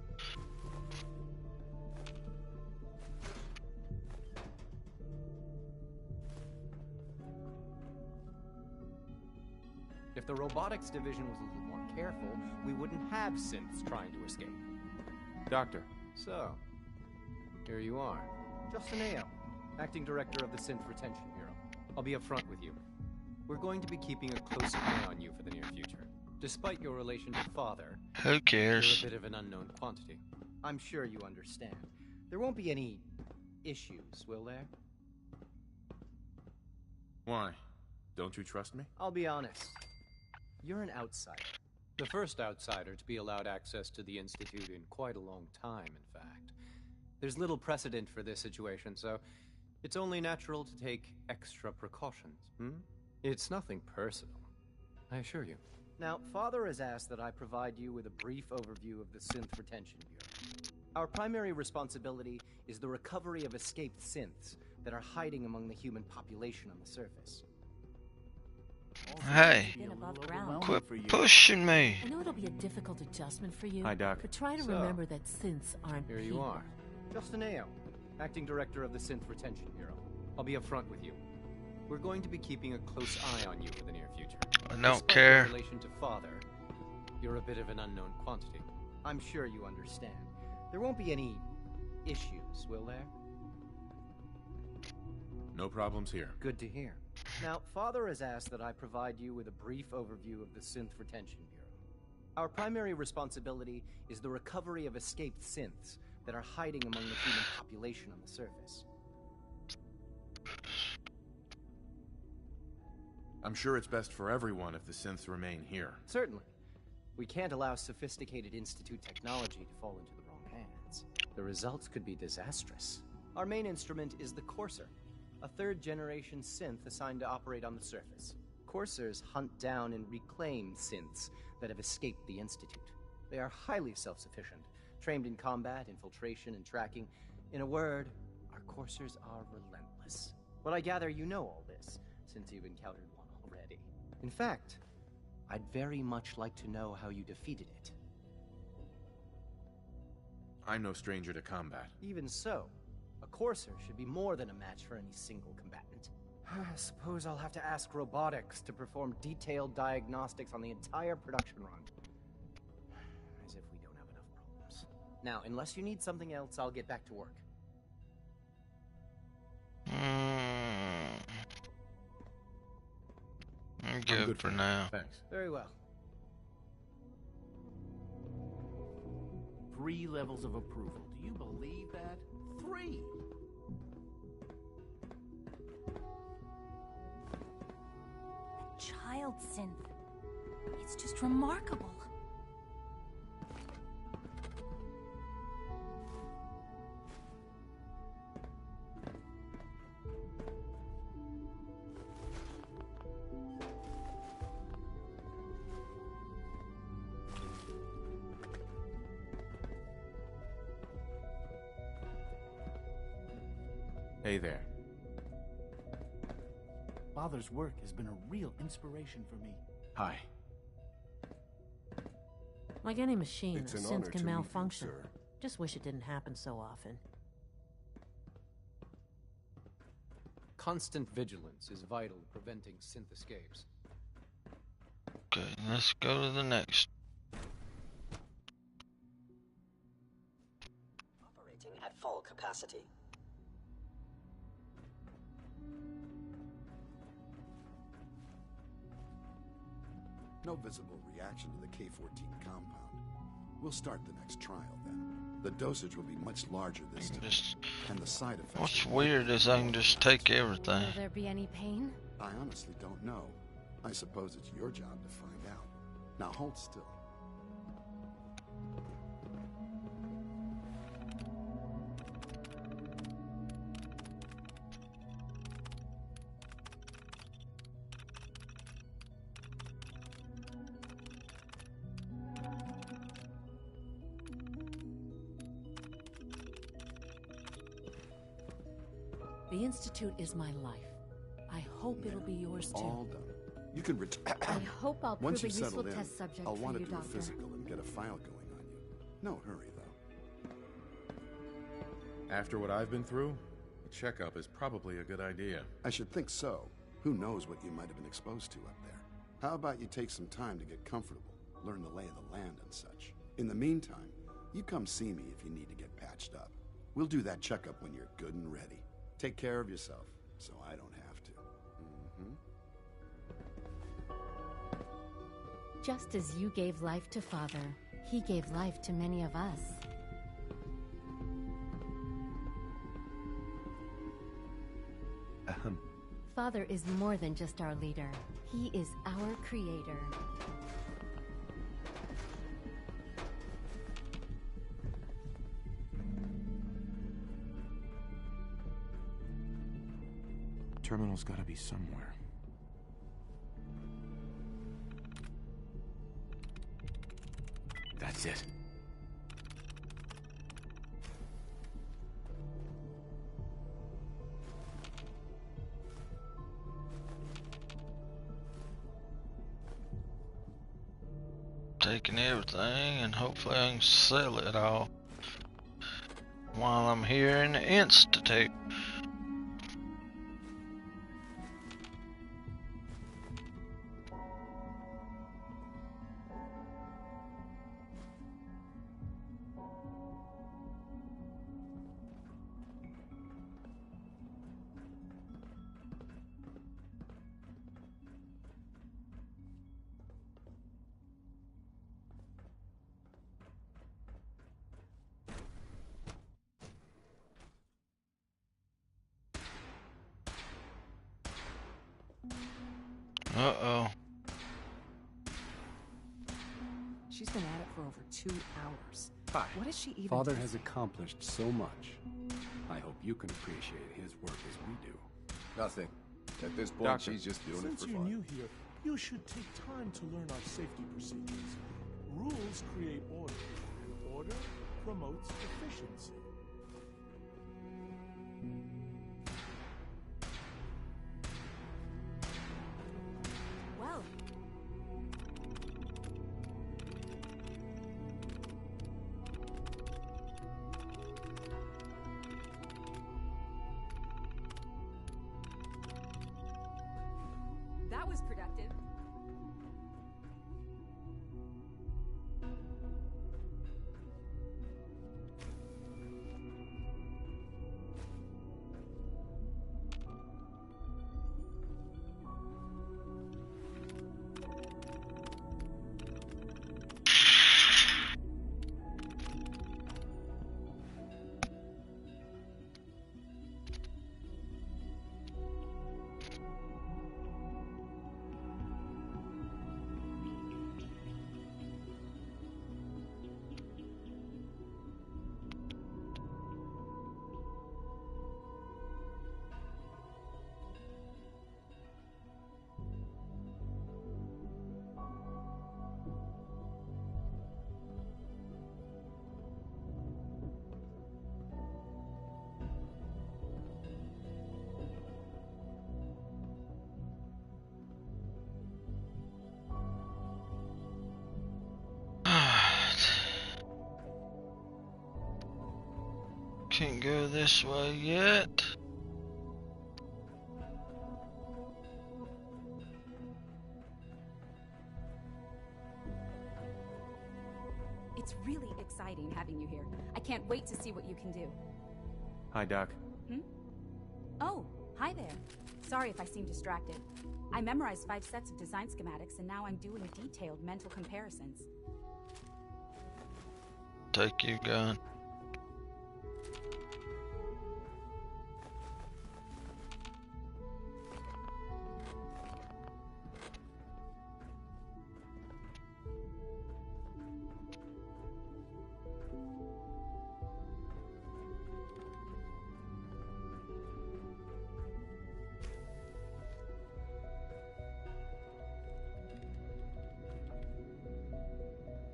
If the robotics division was a little more careful, we wouldn't have synths trying to escape. Doctor. So, here you are. Justin Ayo, Acting Director of the Synth Retention Bureau. I'll be upfront with you. We're going to be keeping a close eye on you for the near future. Despite your relation to Father, who cares? You're a bit of an unknown quantity. I'm sure you understand. There won't be any issues, will there? Why? Don't you trust me? I'll be honest. You're an outsider. The first outsider to be allowed access to the Institute in quite a long time, in fact. There's little precedent for this situation, so it's only natural to take extra precautions, It's nothing personal, I assure you. Now, Father has asked that I provide you with a brief overview of the Synth Retention Bureau. Our primary responsibility is the recovery of escaped synths that are hiding among the human population on the surface. Hey, quit pushing me. I know it'll be a difficult adjustment for you. Hi, Doc. But try to So, remember that synths aren't Here you people. are. Justin Ayo, Acting Director of the Synth Retention Bureau. I'll be upfront with you. We're going to be keeping a close eye on you for the near future. I don't Despite care. your relation to Father, you're a bit of an unknown quantity. I'm sure you understand. There won't be any issues, will there? No problems here. Good to hear. Now, Father has asked that I provide you with a brief overview of the Synth Retention Bureau. Our primary responsibility is the recovery of escaped synths that are hiding among the human population on the surface. I'm sure it's best for everyone if the synths remain here. Certainly. We can't allow sophisticated Institute technology to fall into the wrong hands. The results could be disastrous. Our main instrument is the Courser, a third-generation synth assigned to operate on the surface. Coursers hunt down and reclaim synths that have escaped the Institute. They are highly self-sufficient, trained in combat, infiltration, and tracking. In a word, our Coursers are relentless. Well, I gather you know all this, since you've encountered one already. In fact, I'd very much like to know how you defeated it. I'm no stranger to combat. Even so, a Courser should be more than a match for any single combatant. I suppose I'll have to ask robotics to perform detailed diagnostics on the entire production run. As if we don't have enough problems. Now, unless you need something else, I'll get back to work. I'm good for now. Thanks. Very well. 3 levels of approval. Do you believe that? 3! Child synth. It's just remarkable. Hey there. Father's work has been a real inspiration for me. Hi. Like any machine, It's a an synth honor can to meet you, malfunction. sir. Just wish it didn't happen so often. Constant vigilance is vital to preventing synth escapes. Okay, let's go to the next. Operating at full capacity. No visible reaction to the K-14 compound. We'll start the next trial then. The dosage will be much larger this time, and the side effects... What's weird is I can just take everything. Will there be any pain? I honestly don't know. I suppose it's your job to find out. Now hold still. The Institute is my life. I hope it'll be yours too. All done. You can I hope I'll Once prove a you've useful settled in, test subject I'll for want you, to do Doctor. a physical and get a file going on you. No hurry, though. After what I've been through, a checkup is probably a good idea. I should think so. Who knows what you might have been exposed to up there. How about you take some time to get comfortable, learn the lay of the land and such. In the meantime, you come see me if you need to get patched up. We'll do that checkup when you're good and ready. Take care of yourself, so I don't have to. Just as you gave life to Father, he gave life to many of us. Father is more than just our leader. He is our creator. Terminal's gotta be somewhere. That's it. Taking everything and hopefully I can sell it all while I'm here in the Institute. Uh-oh. She's been at it for over 2 hours. Hi. What is she even Father doing? has accomplished so much. I hope you can appreciate his work as we do. Nothing. At this point, Doctor, she's just doing it Since for you're fun. new here, you should take time to learn our safety procedures. Rules create order, and order promotes efficiency. Well, that was productive. Can't go this way yet. It's really exciting having you here. I can't wait to see what you can do. Hi, Doc. Oh, hi there. Sorry if I seem distracted. I memorized 5 sets of design schematics and now I'm doing detailed mental comparisons. Take your gun.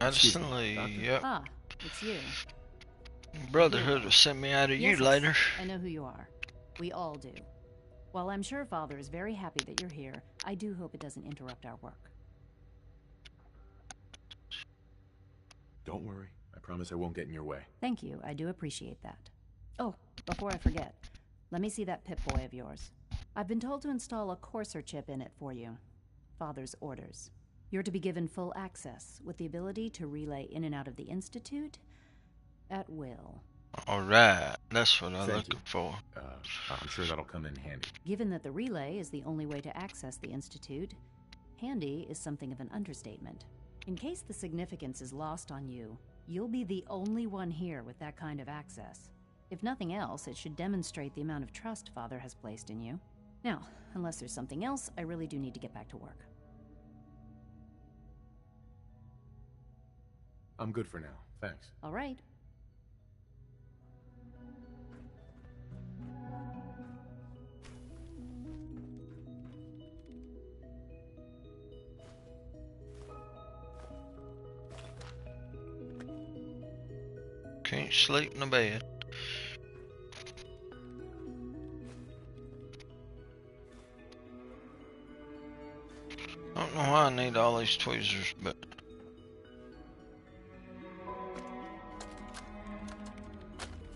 Madison Lee, yep. Ah, it's you. Brotherhood will send me out of you Yes, later. I know who you are. We all do. While I'm sure Father is very happy that you're here, I do hope it doesn't interrupt our work. Don't worry. I promise I won't get in your way. Thank you, I do appreciate that. Oh, before I forget, let me see that Pip-Boy of yours. I've been told to install a Courser chip in it for you. Father's orders. You're to be given full access, with the ability to relay in and out of the Institute at will. Alright, that's what I'm Thank looking for. I'm sure that'll come in handy. Given that the relay is the only way to access the Institute, handy is something of an understatement. In case the significance is lost on you, you'll be the only one here with that kind of access. If nothing else, it should demonstrate the amount of trust Father has placed in you. Now, unless there's something else, I really do need to get back to work. I'm good for now. Thanks. All right. Can't sleep in the bed. I don't know why I need all these tweezers, but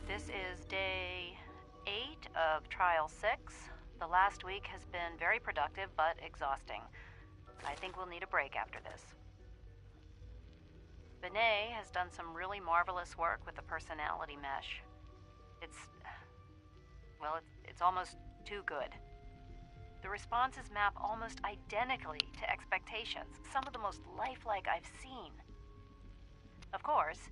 This is day 8 of Trial 6. The last week has been very productive, but exhausting. I think we'll need a break after this. Benet has done some really marvelous work with the personality mesh. It's almost too good. The responses map almost identically to expectations, some of the most lifelike I've seen. Of course,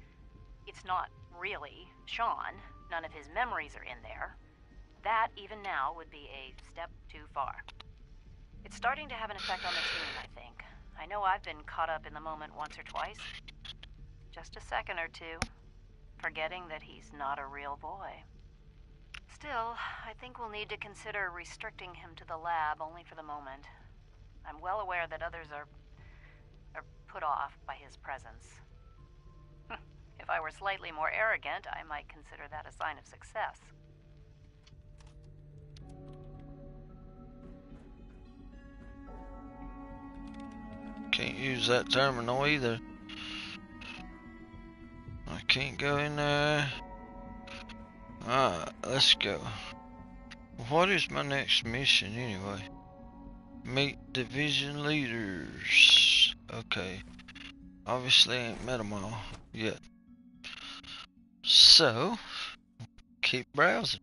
it's not really Sean. None of his memories are in there. That, even now, would be a step too far. It's starting to have an effect on the team, I think. I know I've been caught up in the moment once or twice. Just a second or two, forgetting that he's not a real boy. Still, I think we'll need to consider restricting him to the lab only for the moment. I'm well aware that others are put off by his presence. If I were slightly more arrogant, I might consider that a sign of success. Can't use that terminal either. I can't go in there. Alright, let's go. What is my next mission anyway? Meet division leaders. Okay. Obviously ain't met them all yet. So, keep browsing.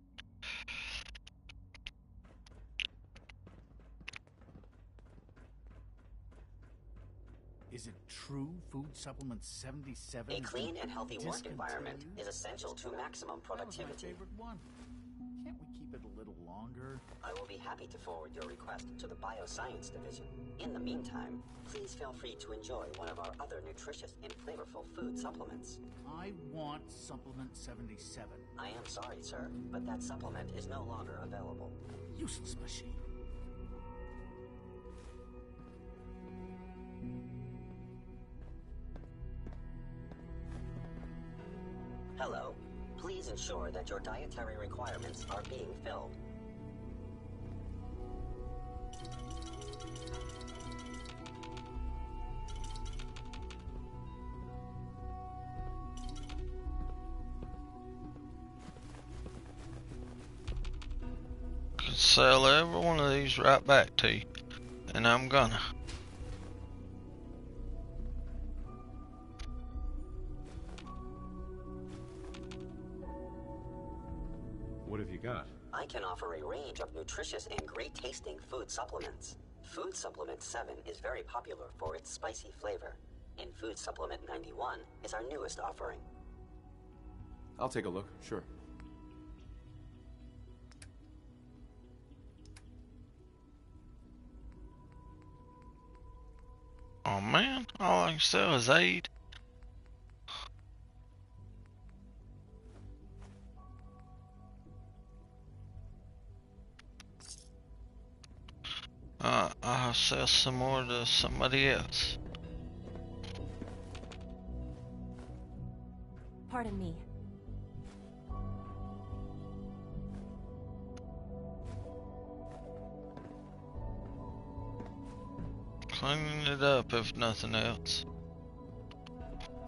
Is it true Food Supplement 77? A clean and healthy work environment is essential to maximum productivity. That was my favorite one. Can't we keep it a little longer? I will be happy to forward your request to the Bioscience Division. In the meantime, please feel free to enjoy one of our other nutritious and flavorful food supplements. I want Supplement 77. I am sorry, sir, but that supplement is no longer available. Useless machine. Hello. Please ensure that your dietary requirements are being filled. Could sell every one of these right back to you, and I'm gonna. What have you got? I can offer a range of nutritious and great-tasting food supplements. Food Supplement 7 is very popular for its spicy flavor, and Food Supplement 91 is our newest offering. I'll take a look, sure. Oh man, all I can sell is aid. I'll sell some more to somebody else. Pardon me. Cleaning it up if nothing else.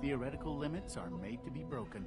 Theoretical limits are made to be broken.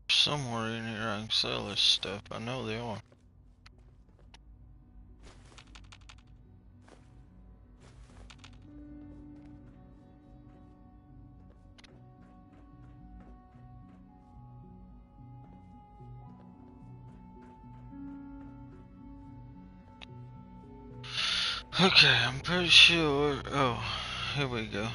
Somewhere in here I can sell this stuff. I know they are. Okay, I'm pretty sure. Oh, here we go.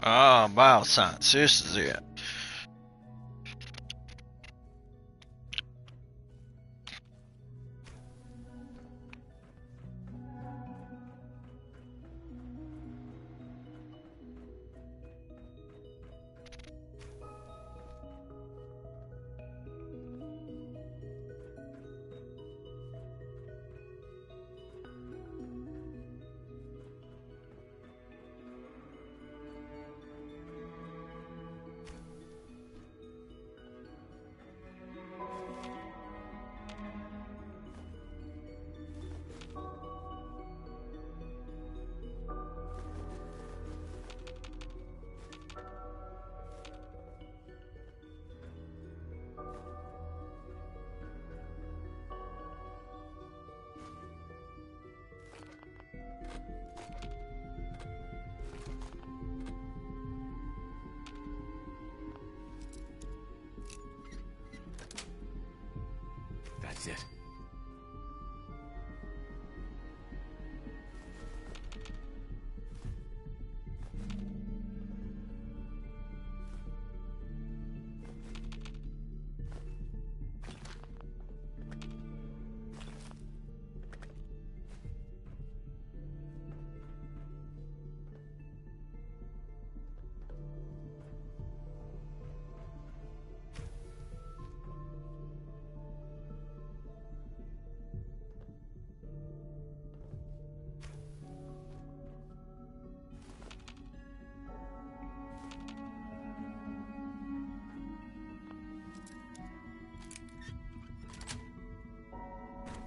Ah, bioscience. This is it. exit.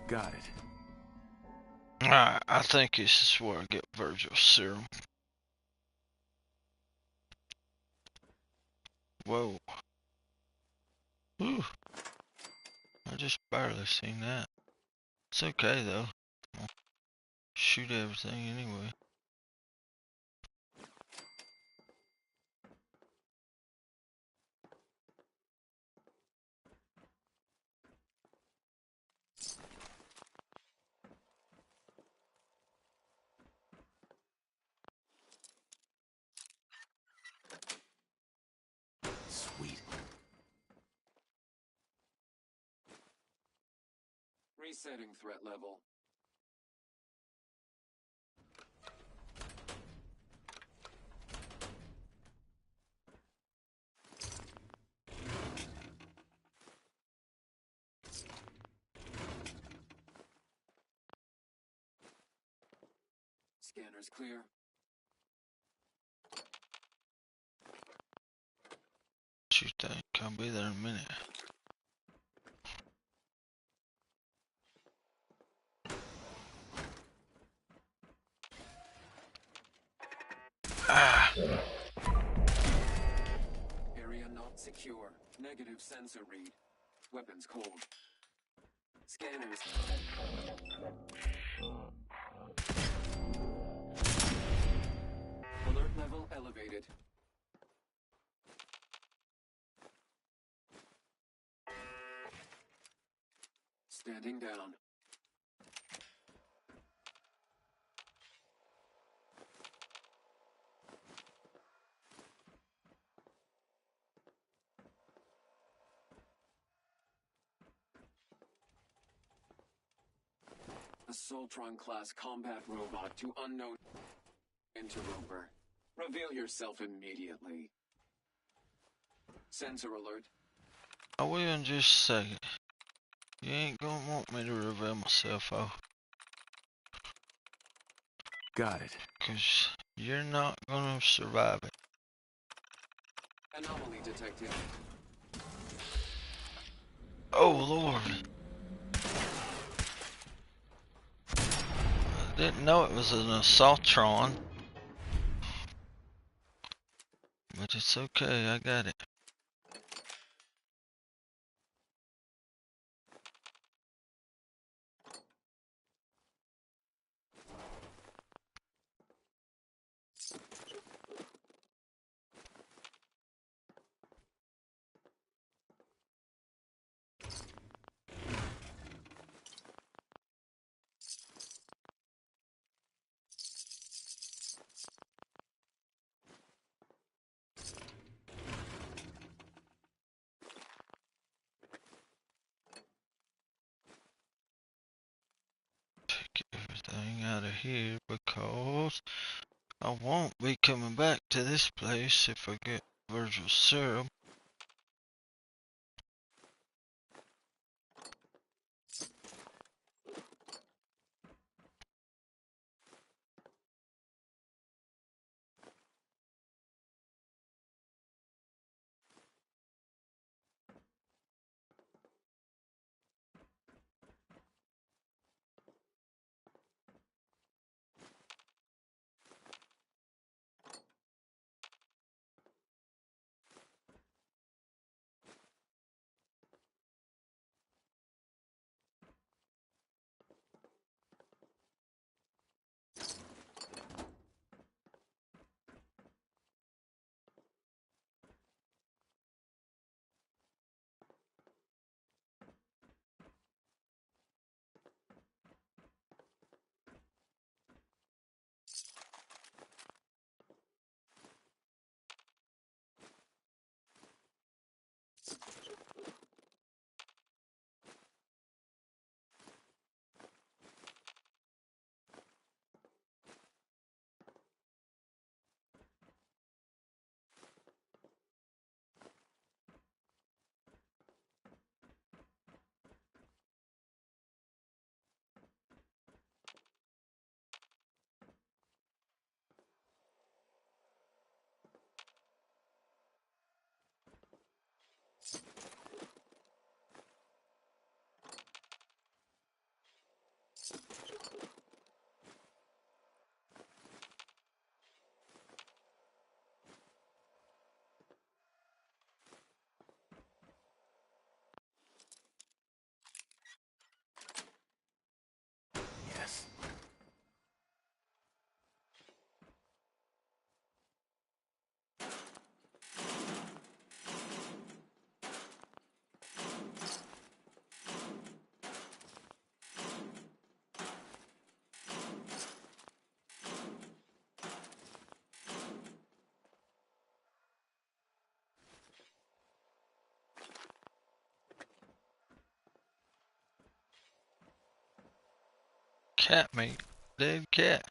Got it. Alright, I think this is where I get Virgil's serum. Whoa. Ooh. I just barely seen that. It's okay though. I'll shoot everything anyway. Sweet. Resetting threat level. Scanner's clear. Shoot that. I'll be there in a minute. Ah. Area not secure. Negative sensor read. Weapons cold. Scanners. Alert level elevated. Standing down. Assaultron-class combat robot to unknown interloper. Reveal yourself immediately. Sensor alert. I will in just a second. You ain't gonna want me to reveal myself, oh. Got it. Cause you're not gonna survive it. Anomaly detected. Oh Lord. I didn't know it was an Assaultron. But it's okay, I got it. Take everything out of here because I won't be coming back to this place if I get Virgil's serum. cat meat. Dead cat.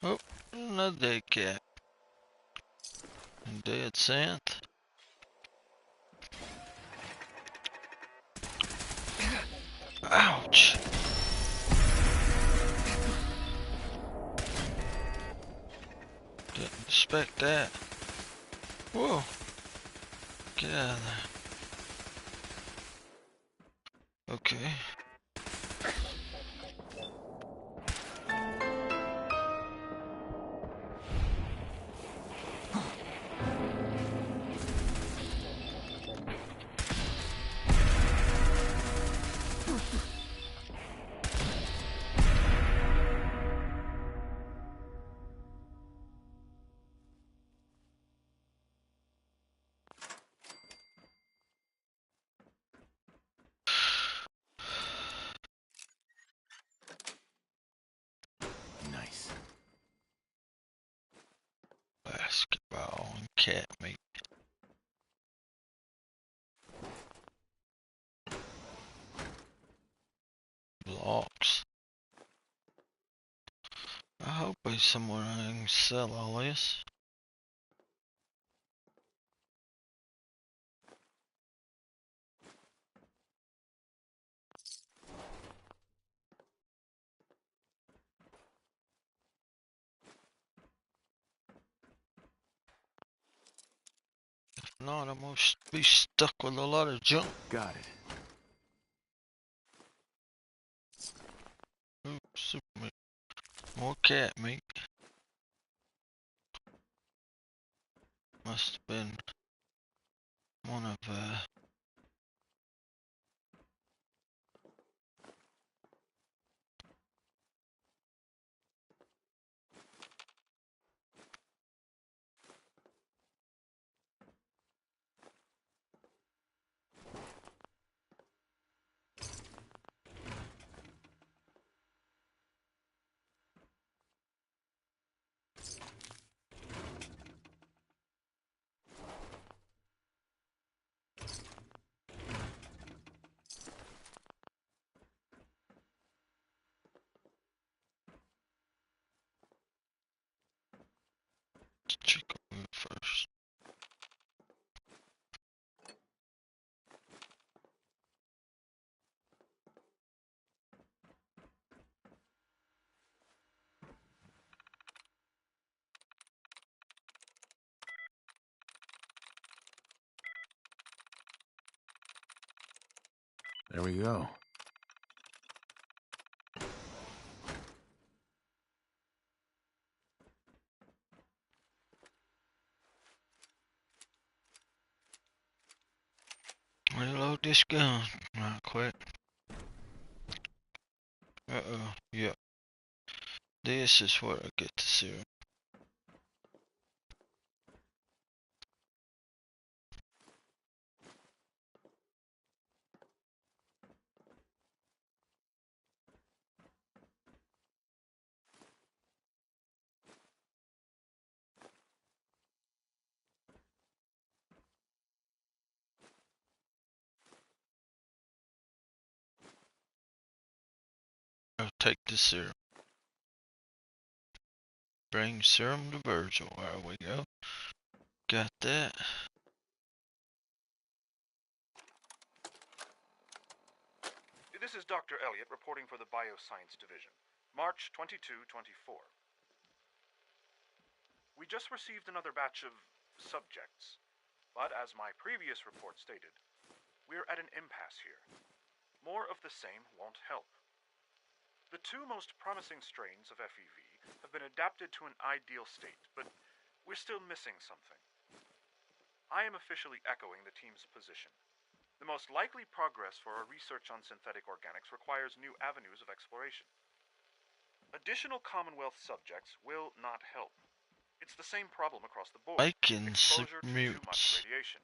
Oh, another dead cat. Dead synth. Ouch. Didn't expect that. Whoa. Get out of there. Okay. Nice. Basketball and cat meat. Blocks. I hope there's somewhere I can sell all this. If not, I'm gonna be stuck with a lot of junk. Got it. Ooh, super meat. More cat meat. Must have been one of check on it first. There we go. Reload this gun right quick. Uh-oh, yep. This is where I get the serum. I'll take the serum. Bring serum to Virgil. There we go. Got that. This is Dr. Elliot reporting for the Bioscience Division. March 22-24. We just received another batch of subjects, but as my previous report stated, we're at an impasse here. More of the same won't help. The two most promising strains of FEV have been adapted to an ideal state, but we're still missing something. I am officially echoing the team's position. The most likely progress for our research on synthetic organics requires new avenues of exploration. Additional Commonwealth subjects will not help. It's the same problem across the board. Bacon Exposure to too much mutes. radiation.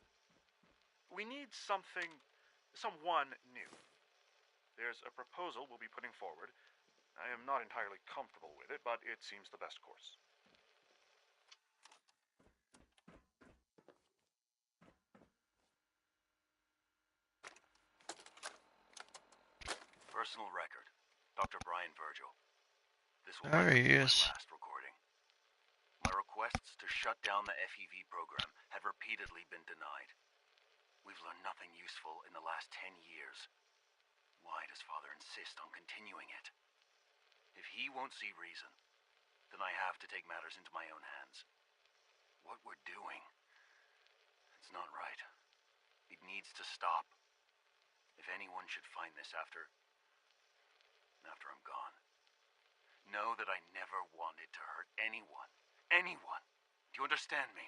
We need someone new. There's a proposal we'll be putting forward. I am not entirely comfortable with it, but it seems the best course. Personal record. Dr. Brian Virgil. This will There he be my is. last recording. My requests to shut down the FEV program have repeatedly been denied. We've learned nothing useful in the last 10 years. Why does Father insist on continuing it? If he won't see reason, then I have to take matters into my own hands. What we're doing, it's not right. It needs to stop. If anyone should find this after I'm gone, know that I never wanted to hurt anyone. Anyone. Do you understand me?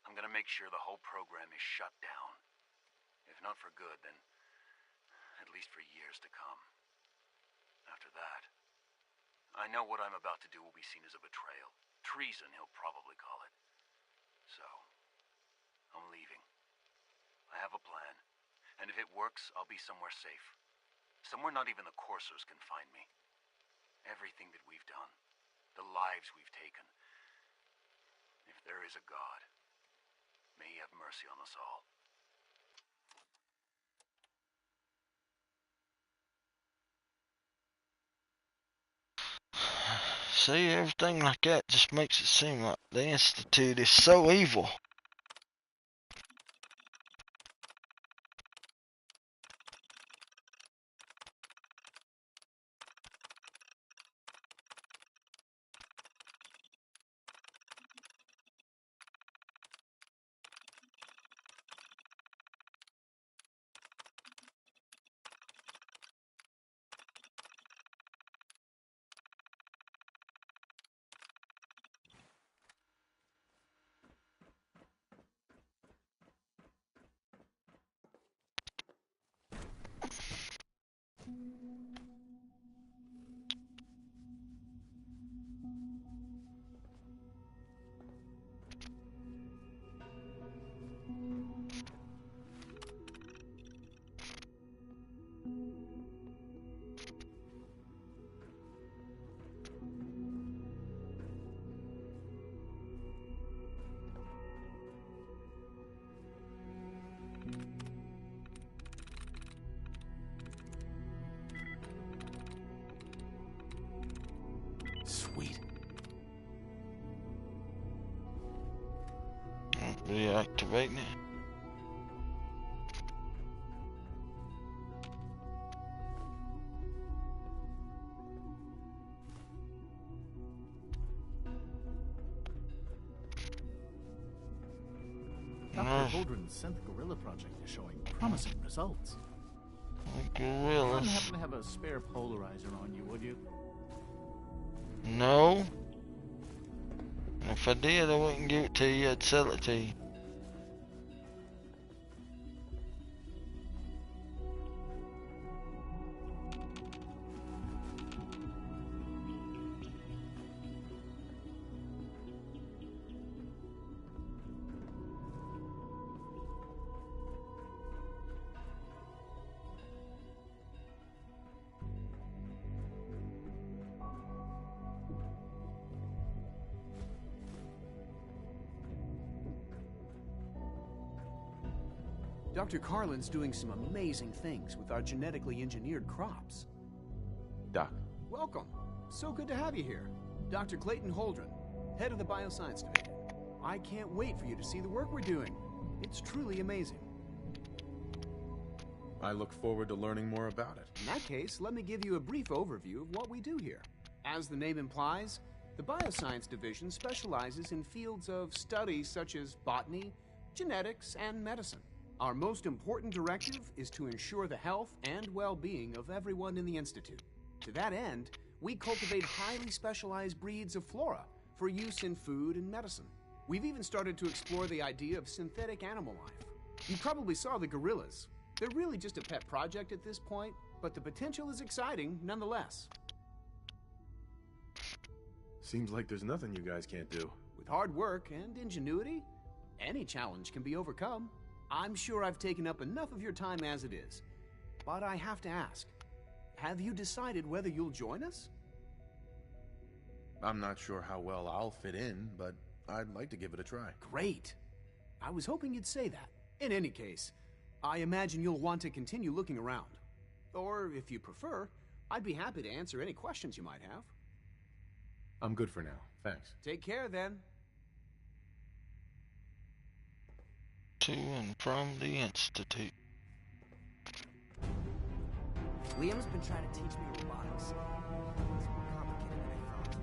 I'm gonna make sure the whole program is shut down. If not for good, then at least for years to come. After that, I know what I'm about to do will be seen as a betrayal. Treason, he'll probably call it. So, I'm leaving. I have a plan, and if it works, I'll be somewhere safe. Somewhere not even the coursers can find me. Everything that we've done, the lives we've taken. If there is a God, may he have mercy on us all. See, everything like that just makes it seem like the Institute is so evil. Sweet. Reactivating it. Dr. Holdren's Synth Gorilla project is showing promising results. You Gorillas. wouldn't happen to have a spare polarizer on you, would you? No. If I did, I wouldn't give it to you. I'd sell it to you. Dr. Carlin's doing some amazing things with our genetically engineered crops. Doc. Welcome. So good to have you here. Dr. Clayton Holdren, head of the Bioscience Division. I can't wait for you to see the work we're doing. It's truly amazing. I look forward to learning more about it. In that case, let me give you a brief overview of what we do here. As the name implies, the Bioscience Division specializes in fields of study such as botany, genetics, and medicine. Our most important directive is to ensure the health and well-being of everyone in the Institute. To that end, we cultivate highly specialized breeds of flora for use in food and medicine. We've even started to explore the idea of synthetic animal life. You probably saw the gorillas. They're really just a pet project at this point, but the potential is exciting nonetheless. Seems like there's nothing you guys can't do. With hard work and ingenuity, any challenge can be overcome. I'm sure I've taken up enough of your time as it is, but I have to ask, have you decided whether you'll join us? I'm not sure how well I'll fit in, but I'd like to give it a try. Great. I was hoping you'd say that. In any case, I imagine you'll want to continue looking around. Or, if you prefer, I'd be happy to answer any questions you might have. I'm good for now. Thanks. Take care, then. To and from the Institute. Liam's been trying to teach me robotics. It's more complicated than I thought.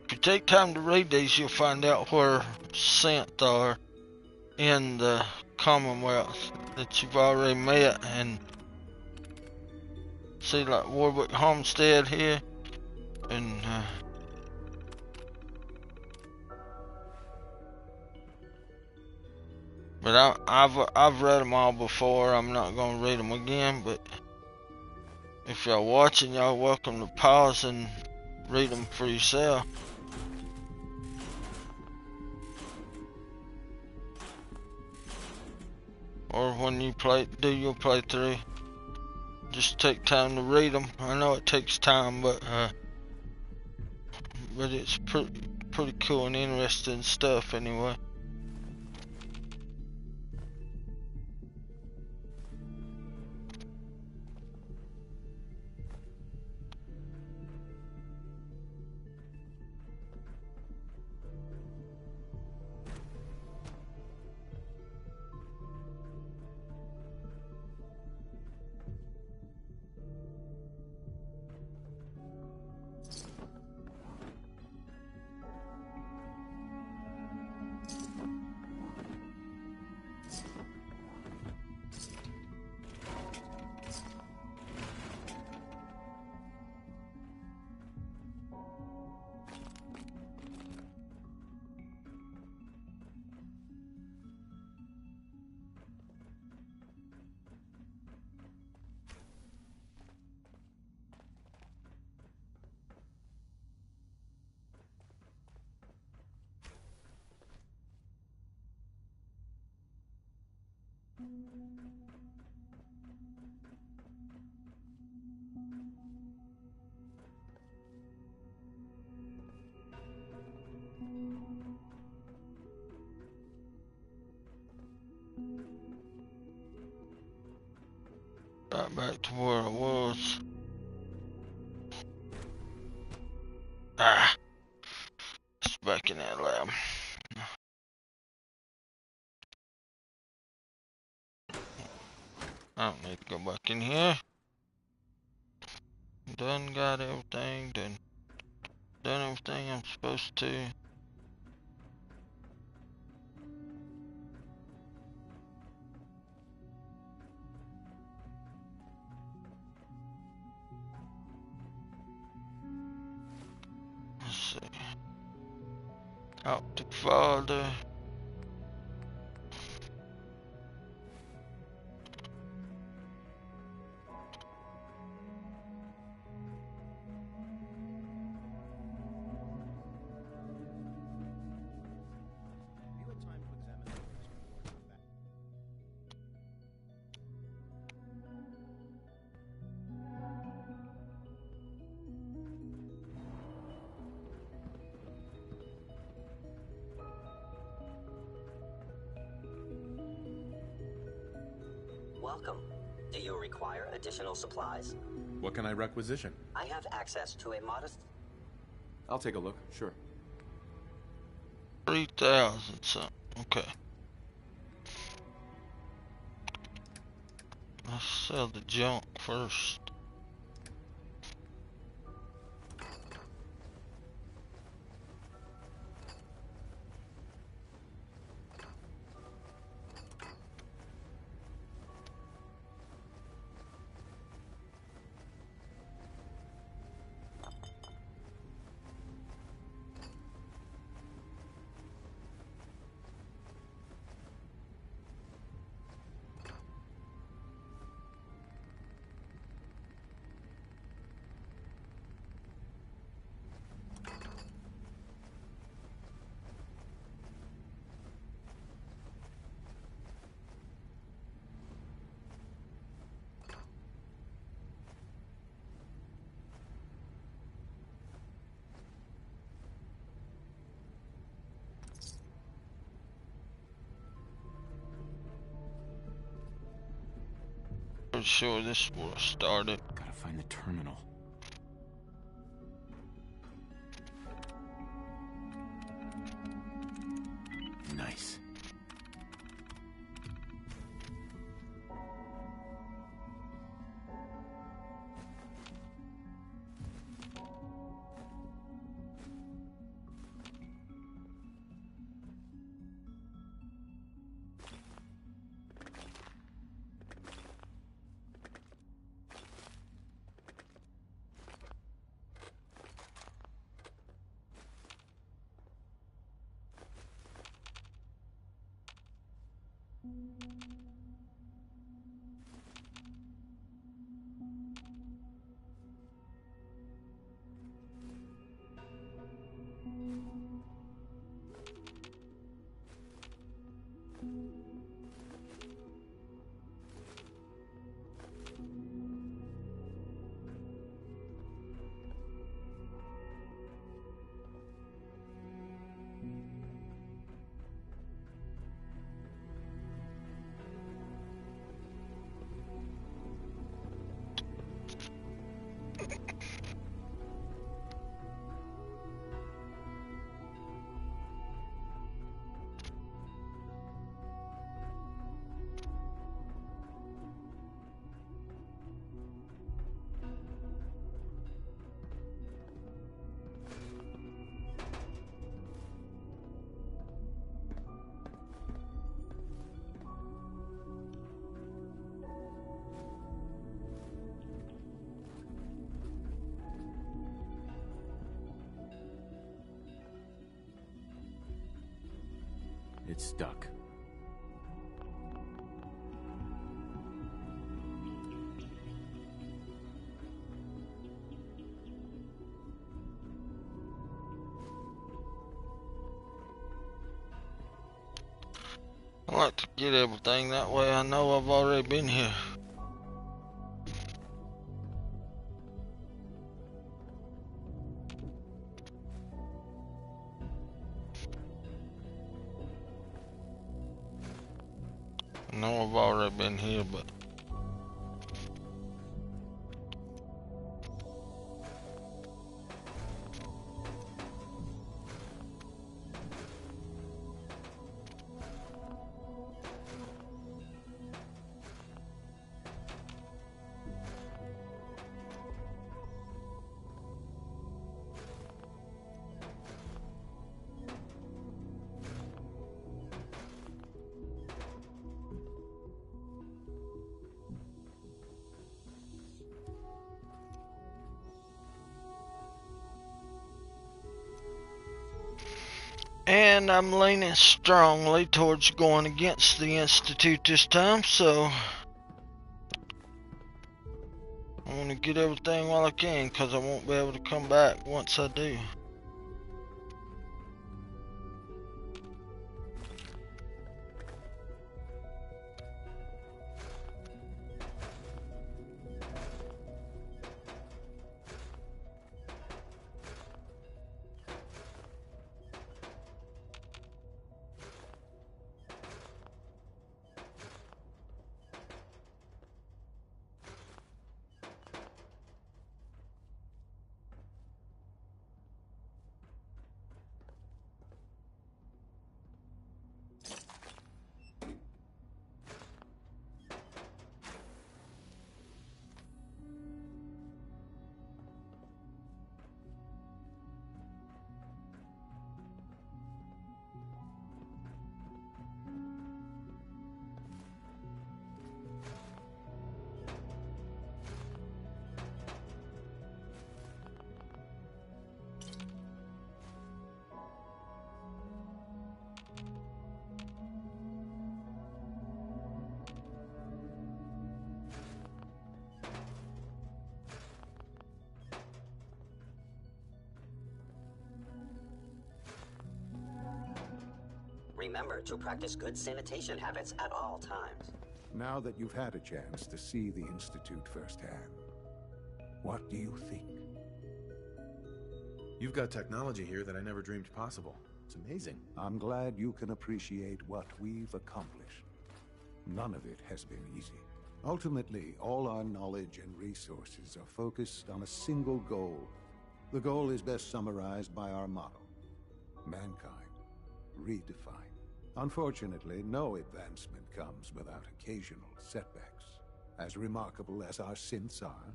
If you take time to read these, you'll find out where synth are in the Commonwealth that you've already met, and see like Warwick Homestead here, and but I've read them all before. I'm not gonna read them again, but if y'all watching, y'all welcome to pause and read them for yourself. Or when you do your playthrough, just take time to read them. I know it takes time, but it's pretty cool and interesting stuff anyway. Right back to where I was. It's back in that lab. I don't need to go back in here. Done got everything, done everything I'm supposed to. Let's see. Out to father. Welcome. Do you require additional supplies? What can I requisition? I have access to a modest... I'll take a look, sure. 3,000 something. Okay. Let's sell the junk first. pretty sure this is where I started. Gotta find the terminal. Nice. It's stuck. I like to get everything, that way I know I've already been here. I know I've already been here, but and I'm leaning strongly towards going against the Institute this time, so I want to get everything while I can, because I won't be able to come back once I do. Remember to practice good sanitation habits at all times. Now that you've had a chance to see the Institute firsthand, what do you think? You've got technology here that I never dreamed possible. It's amazing. I'm glad you can appreciate what we've accomplished. None of it has been easy. Ultimately, all our knowledge and resources are focused on a single goal. The goal is best summarized by our motto: mankind, redefined. Unfortunately, no advancement comes without occasional setbacks. As remarkable as our synths are,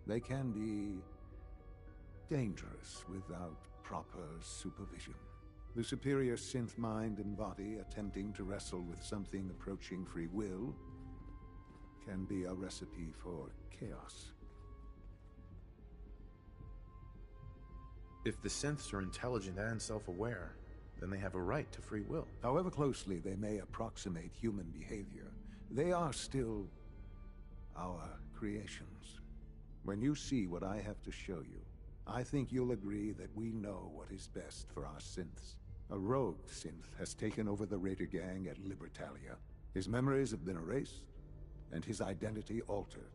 they can be dangerous without proper supervision. The superior synth mind and body attempting to wrestle with something approaching free will can be a recipe for chaos. If the synths are intelligent and self-aware, then they have a right to free will. However closely they may approximate human behavior, they are still our creations. When you see what I have to show you, I think you'll agree that we know what is best for our synths. A rogue synth has taken over the Raider gang at Libertalia. His memories have been erased, and his identity altered.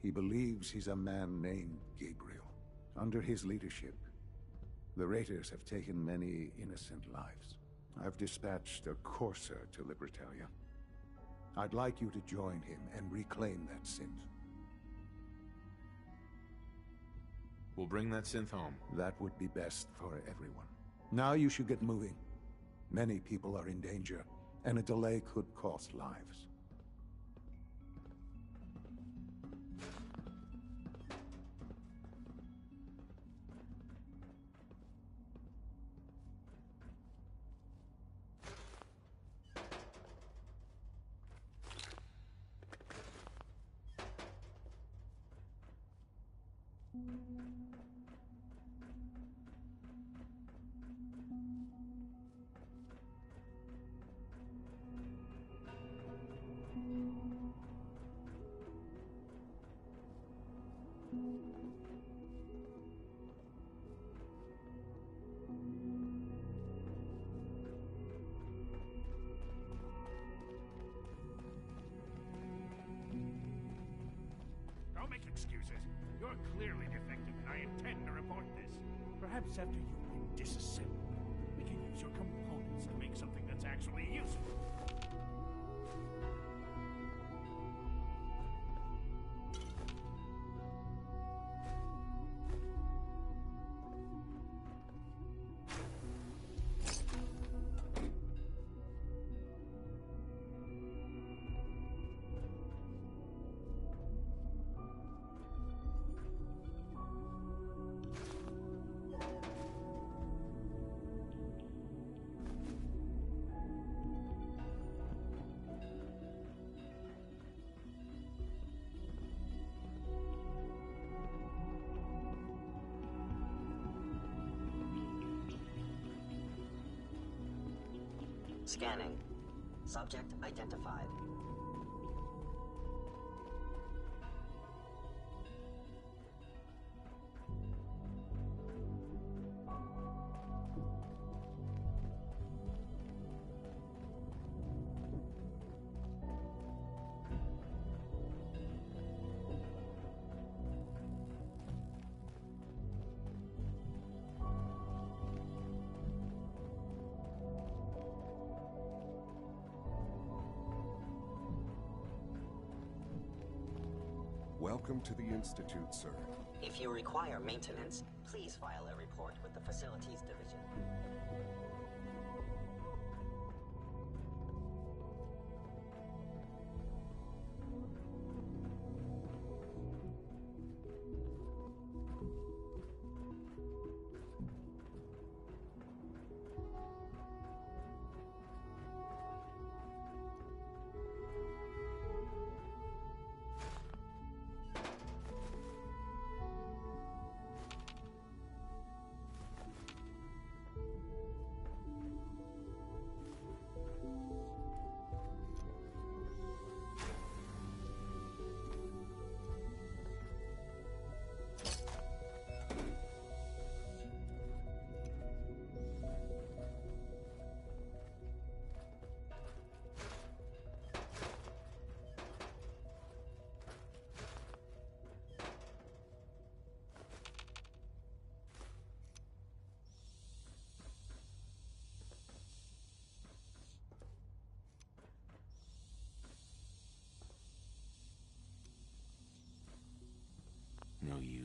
He believes he's a man named Gabriel. Under his leadership, the Raiders have taken many innocent lives. I've dispatched a courser to Libertalia. I'd like you to join him and reclaim that synth. We'll bring that synth home. That would be best for everyone. Now you should get moving. Many people are in danger, and a delay could cost lives. Don't make excuses. You're clearly defective, and I intend to report this. Perhaps after you've been disassembled, we can use your components to make something that's actually useful. Scanning. Subject identified. Welcome to the Institute, sir. If you require maintenance, please file a report with the Facilities Division.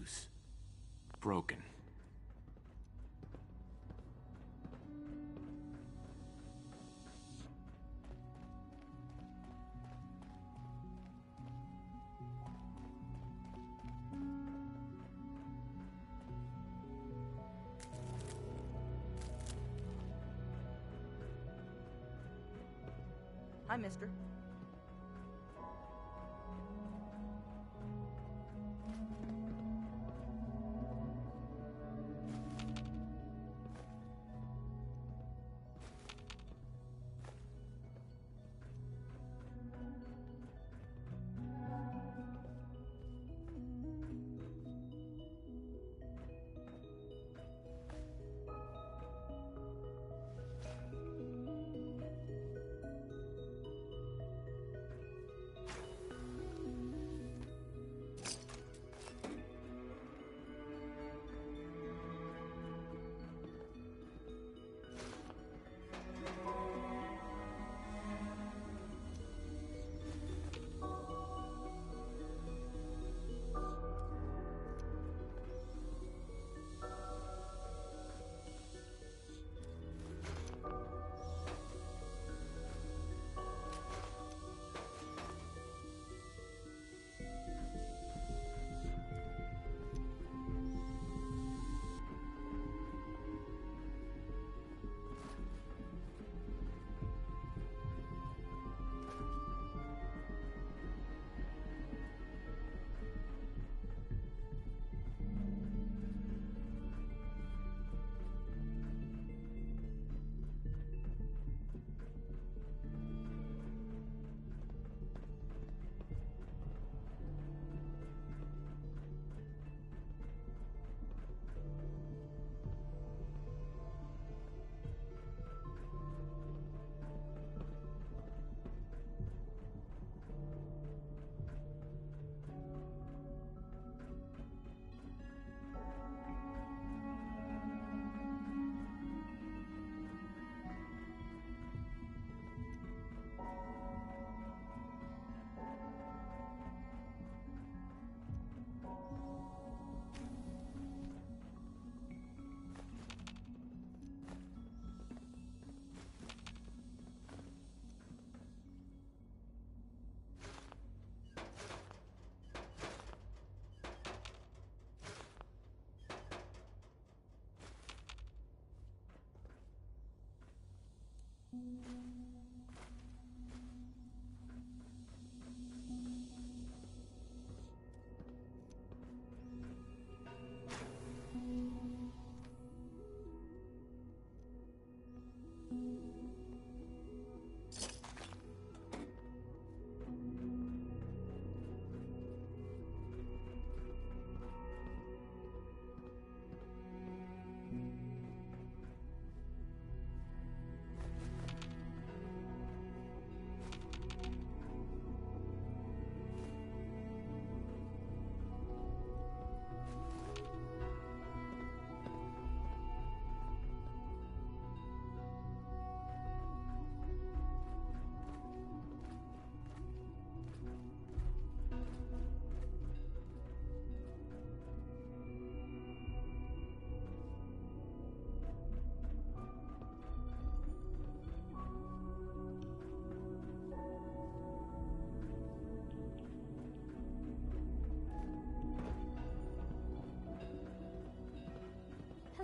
use. Broken. Hi, mister.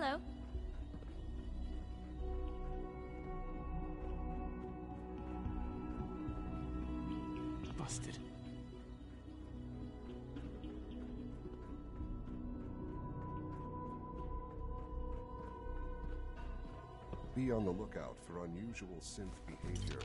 Hello. Busted. Be on the lookout for unusual synth behavior.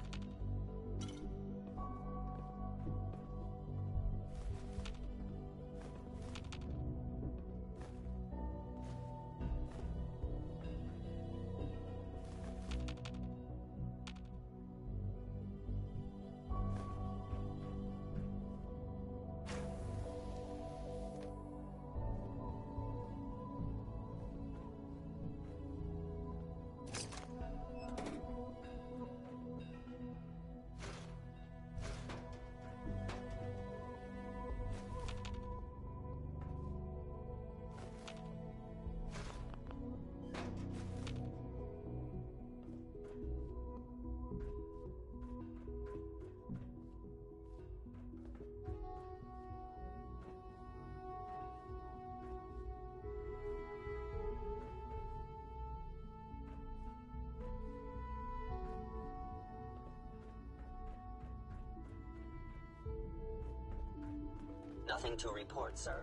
Nothing to report, sir.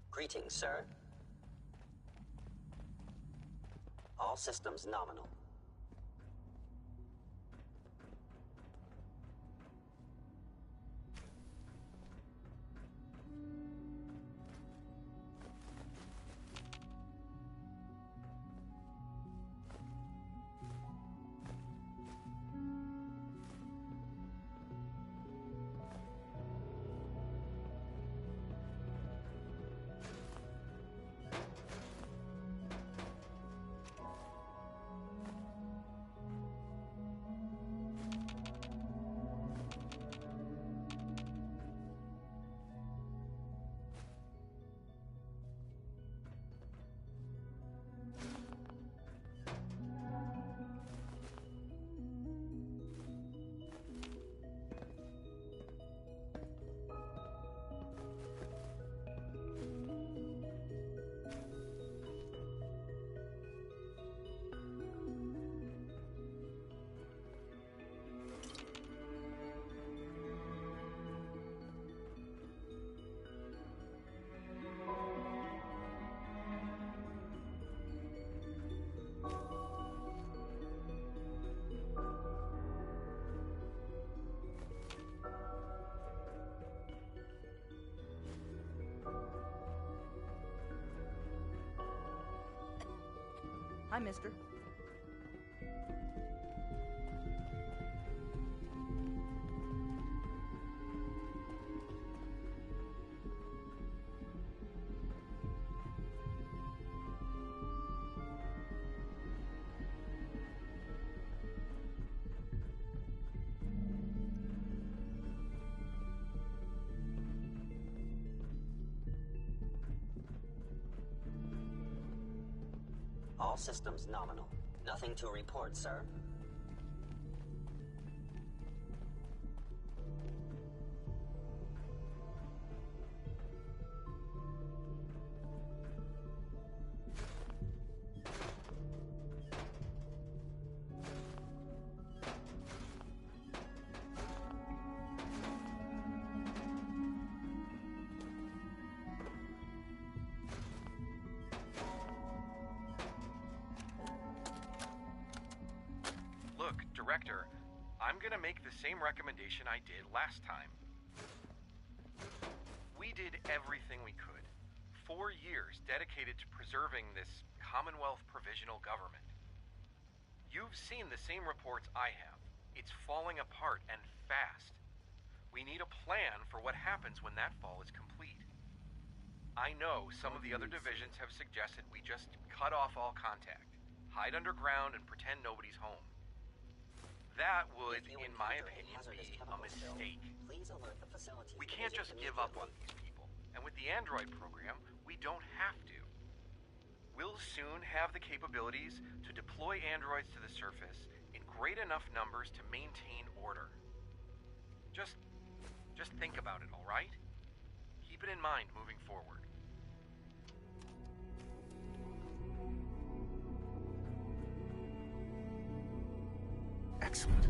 Greetings, sir. All systems nominal. Hi, mister. All systems nominal. Nothing to report, sir. Director, I'm gonna make the same recommendation I did last time. We did everything we could. 4 years dedicated to preserving this Commonwealth provisional government. You've seen the same reports I have. It's falling apart and fast. We need a plan for what happens when that fall is complete. I know some of the other divisions have suggested we just cut off all contact, hide underground, and pretend nobody's home. That would, in my opinion, be a mistake. We can't just give up on these people. And with the Android program, we don't have to. We'll soon have the capabilities to deploy androids to the surface in great enough numbers to maintain order. Just think about it, all right? Keep it in mind moving forward. Excellent.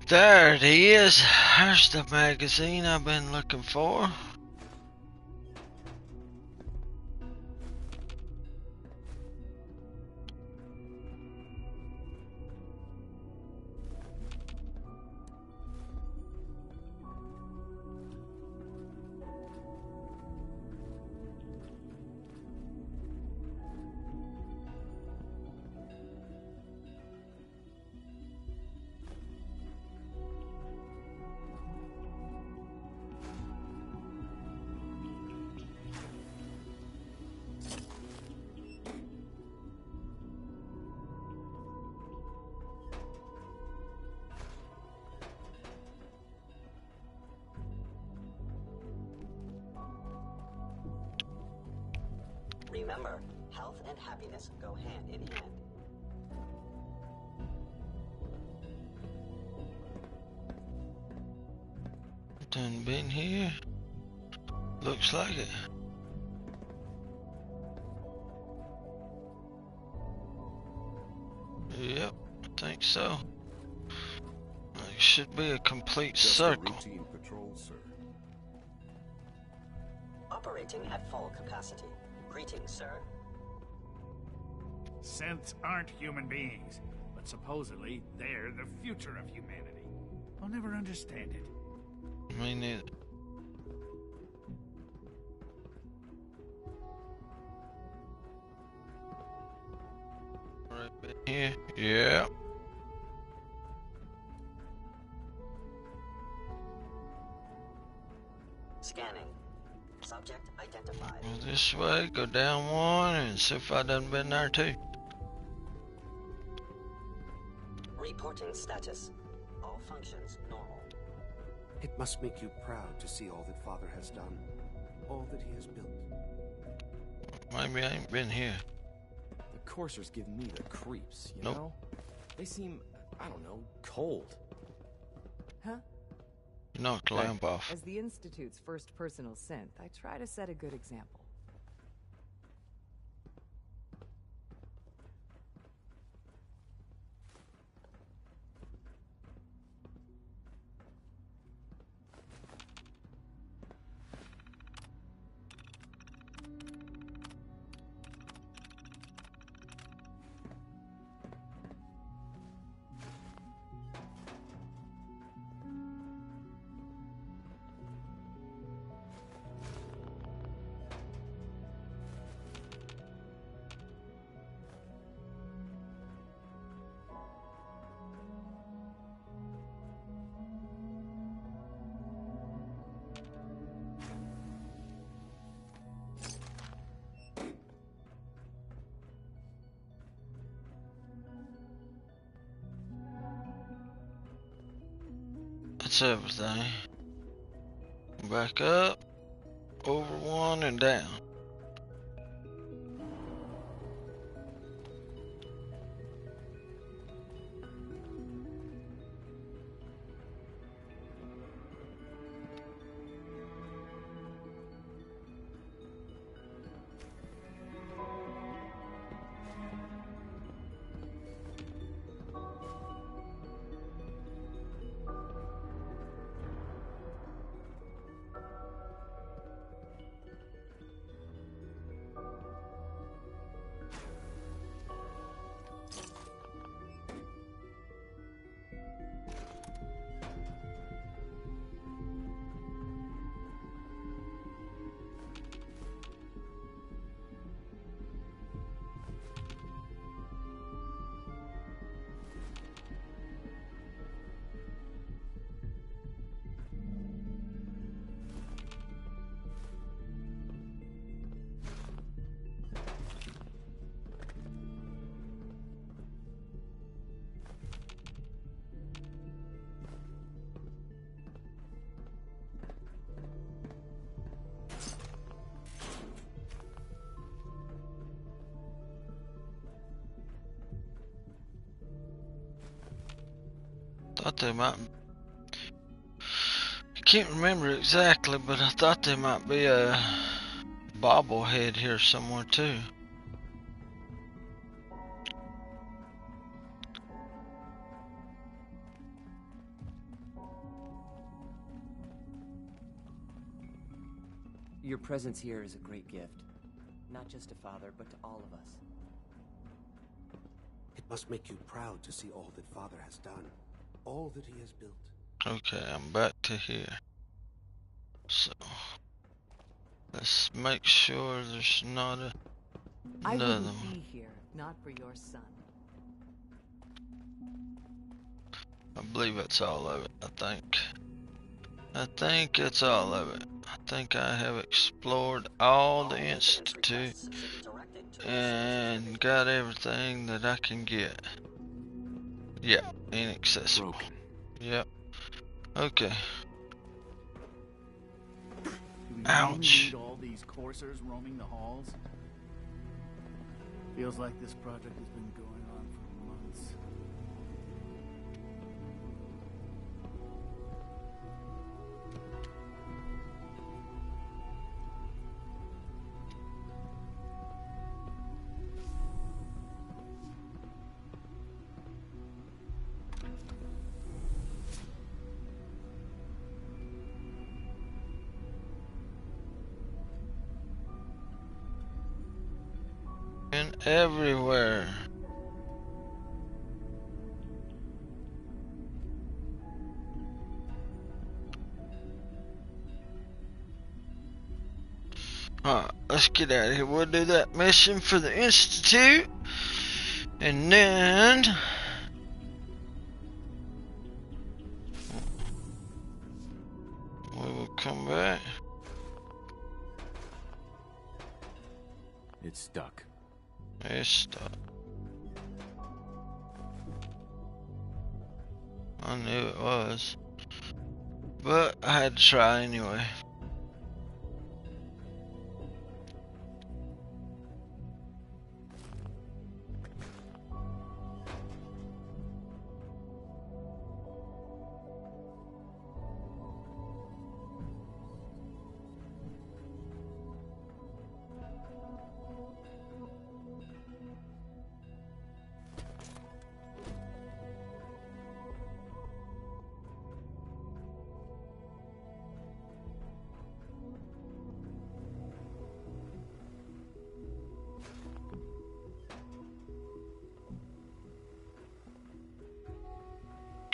There it is. There's the magazine I've been looking for. Remember, health and happiness go hand in hand. Done been here? Looks like it. Yep, I think so. It should be a complete Just circle. a routine patrol, sir. Operating at full capacity. Greetings, sir. Synths aren't human beings, but supposedly they're the future of humanity. I'll never understand it. Me neither. Right back here. Yeah. Scanning. Subject identified. Go this way, go down one, and see if I done been there too. Reporting status. All functions normal. It must make you proud to see all that Father has done, all that he has built. Maybe I ain't been here. The coursers give me the creeps, you Nope. know? They seem, I don't know, cold. Huh? You knocked the lamp off. As the Institute's first personal synth, I try to set a good example. That's everything. Back up, over one, and down. Thought they might. I can't remember exactly, but I thought there might be a bobblehead here somewhere too. Your presence here is a great gift. Not just to Father, but to all of us. It must make you proud to see all that Father has done, all that he has built. Okay, I'm back to here. So, let's make sure there's not I another wouldn't one. be here, not for your son. I believe that's all of it, I think it's all of it. I think I have explored all the Institute and got everything that I can get. Yeah, inaccessible. Yep. Okay. Do we Ouch. really need all these coursers roaming the halls? Feels like this project has been going on for months. And everywhere. Alright, let's get out of here. We'll do that mission for the Institute. And then we will come back. It's stuck. It's stuck. I knew it was. But I had to try anyway.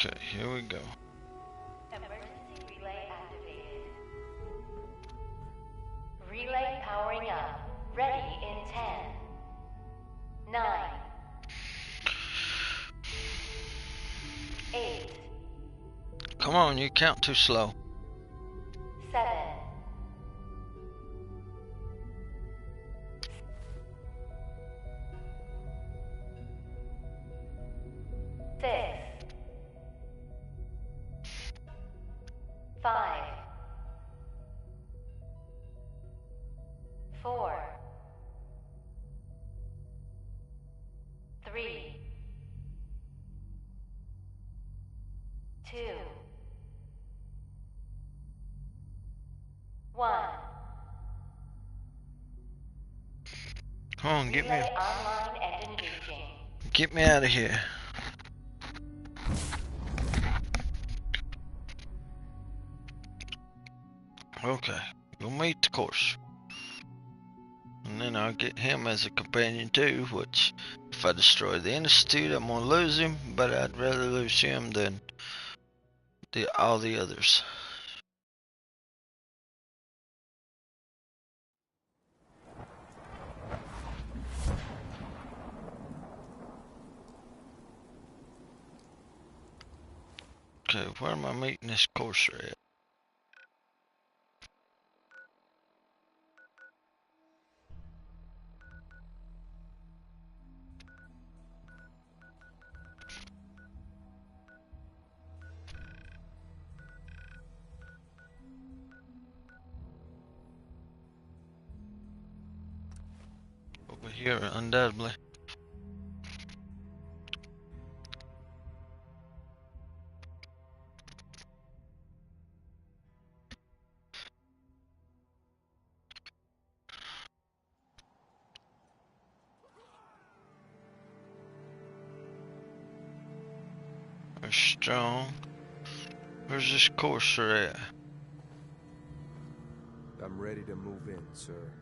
Okay, here we go. Emergency relay activated. Relay powering up. Ready in 10, 9, 8, Come on, you count too slow. 7, 6, 5, 4, 3, 2, 1. Come on, get me, Relay online and engaging. get me out of here. Okay, we'll meet the course. And then I'll get him as a companion too, which if I destroy the Institute, I'm gonna lose him, but I'd rather lose him than all the others. Okay, where am I meeting this courser at? Over here, undoubtedly. We're strong. Where's this courser at? I'm ready to move in, sir.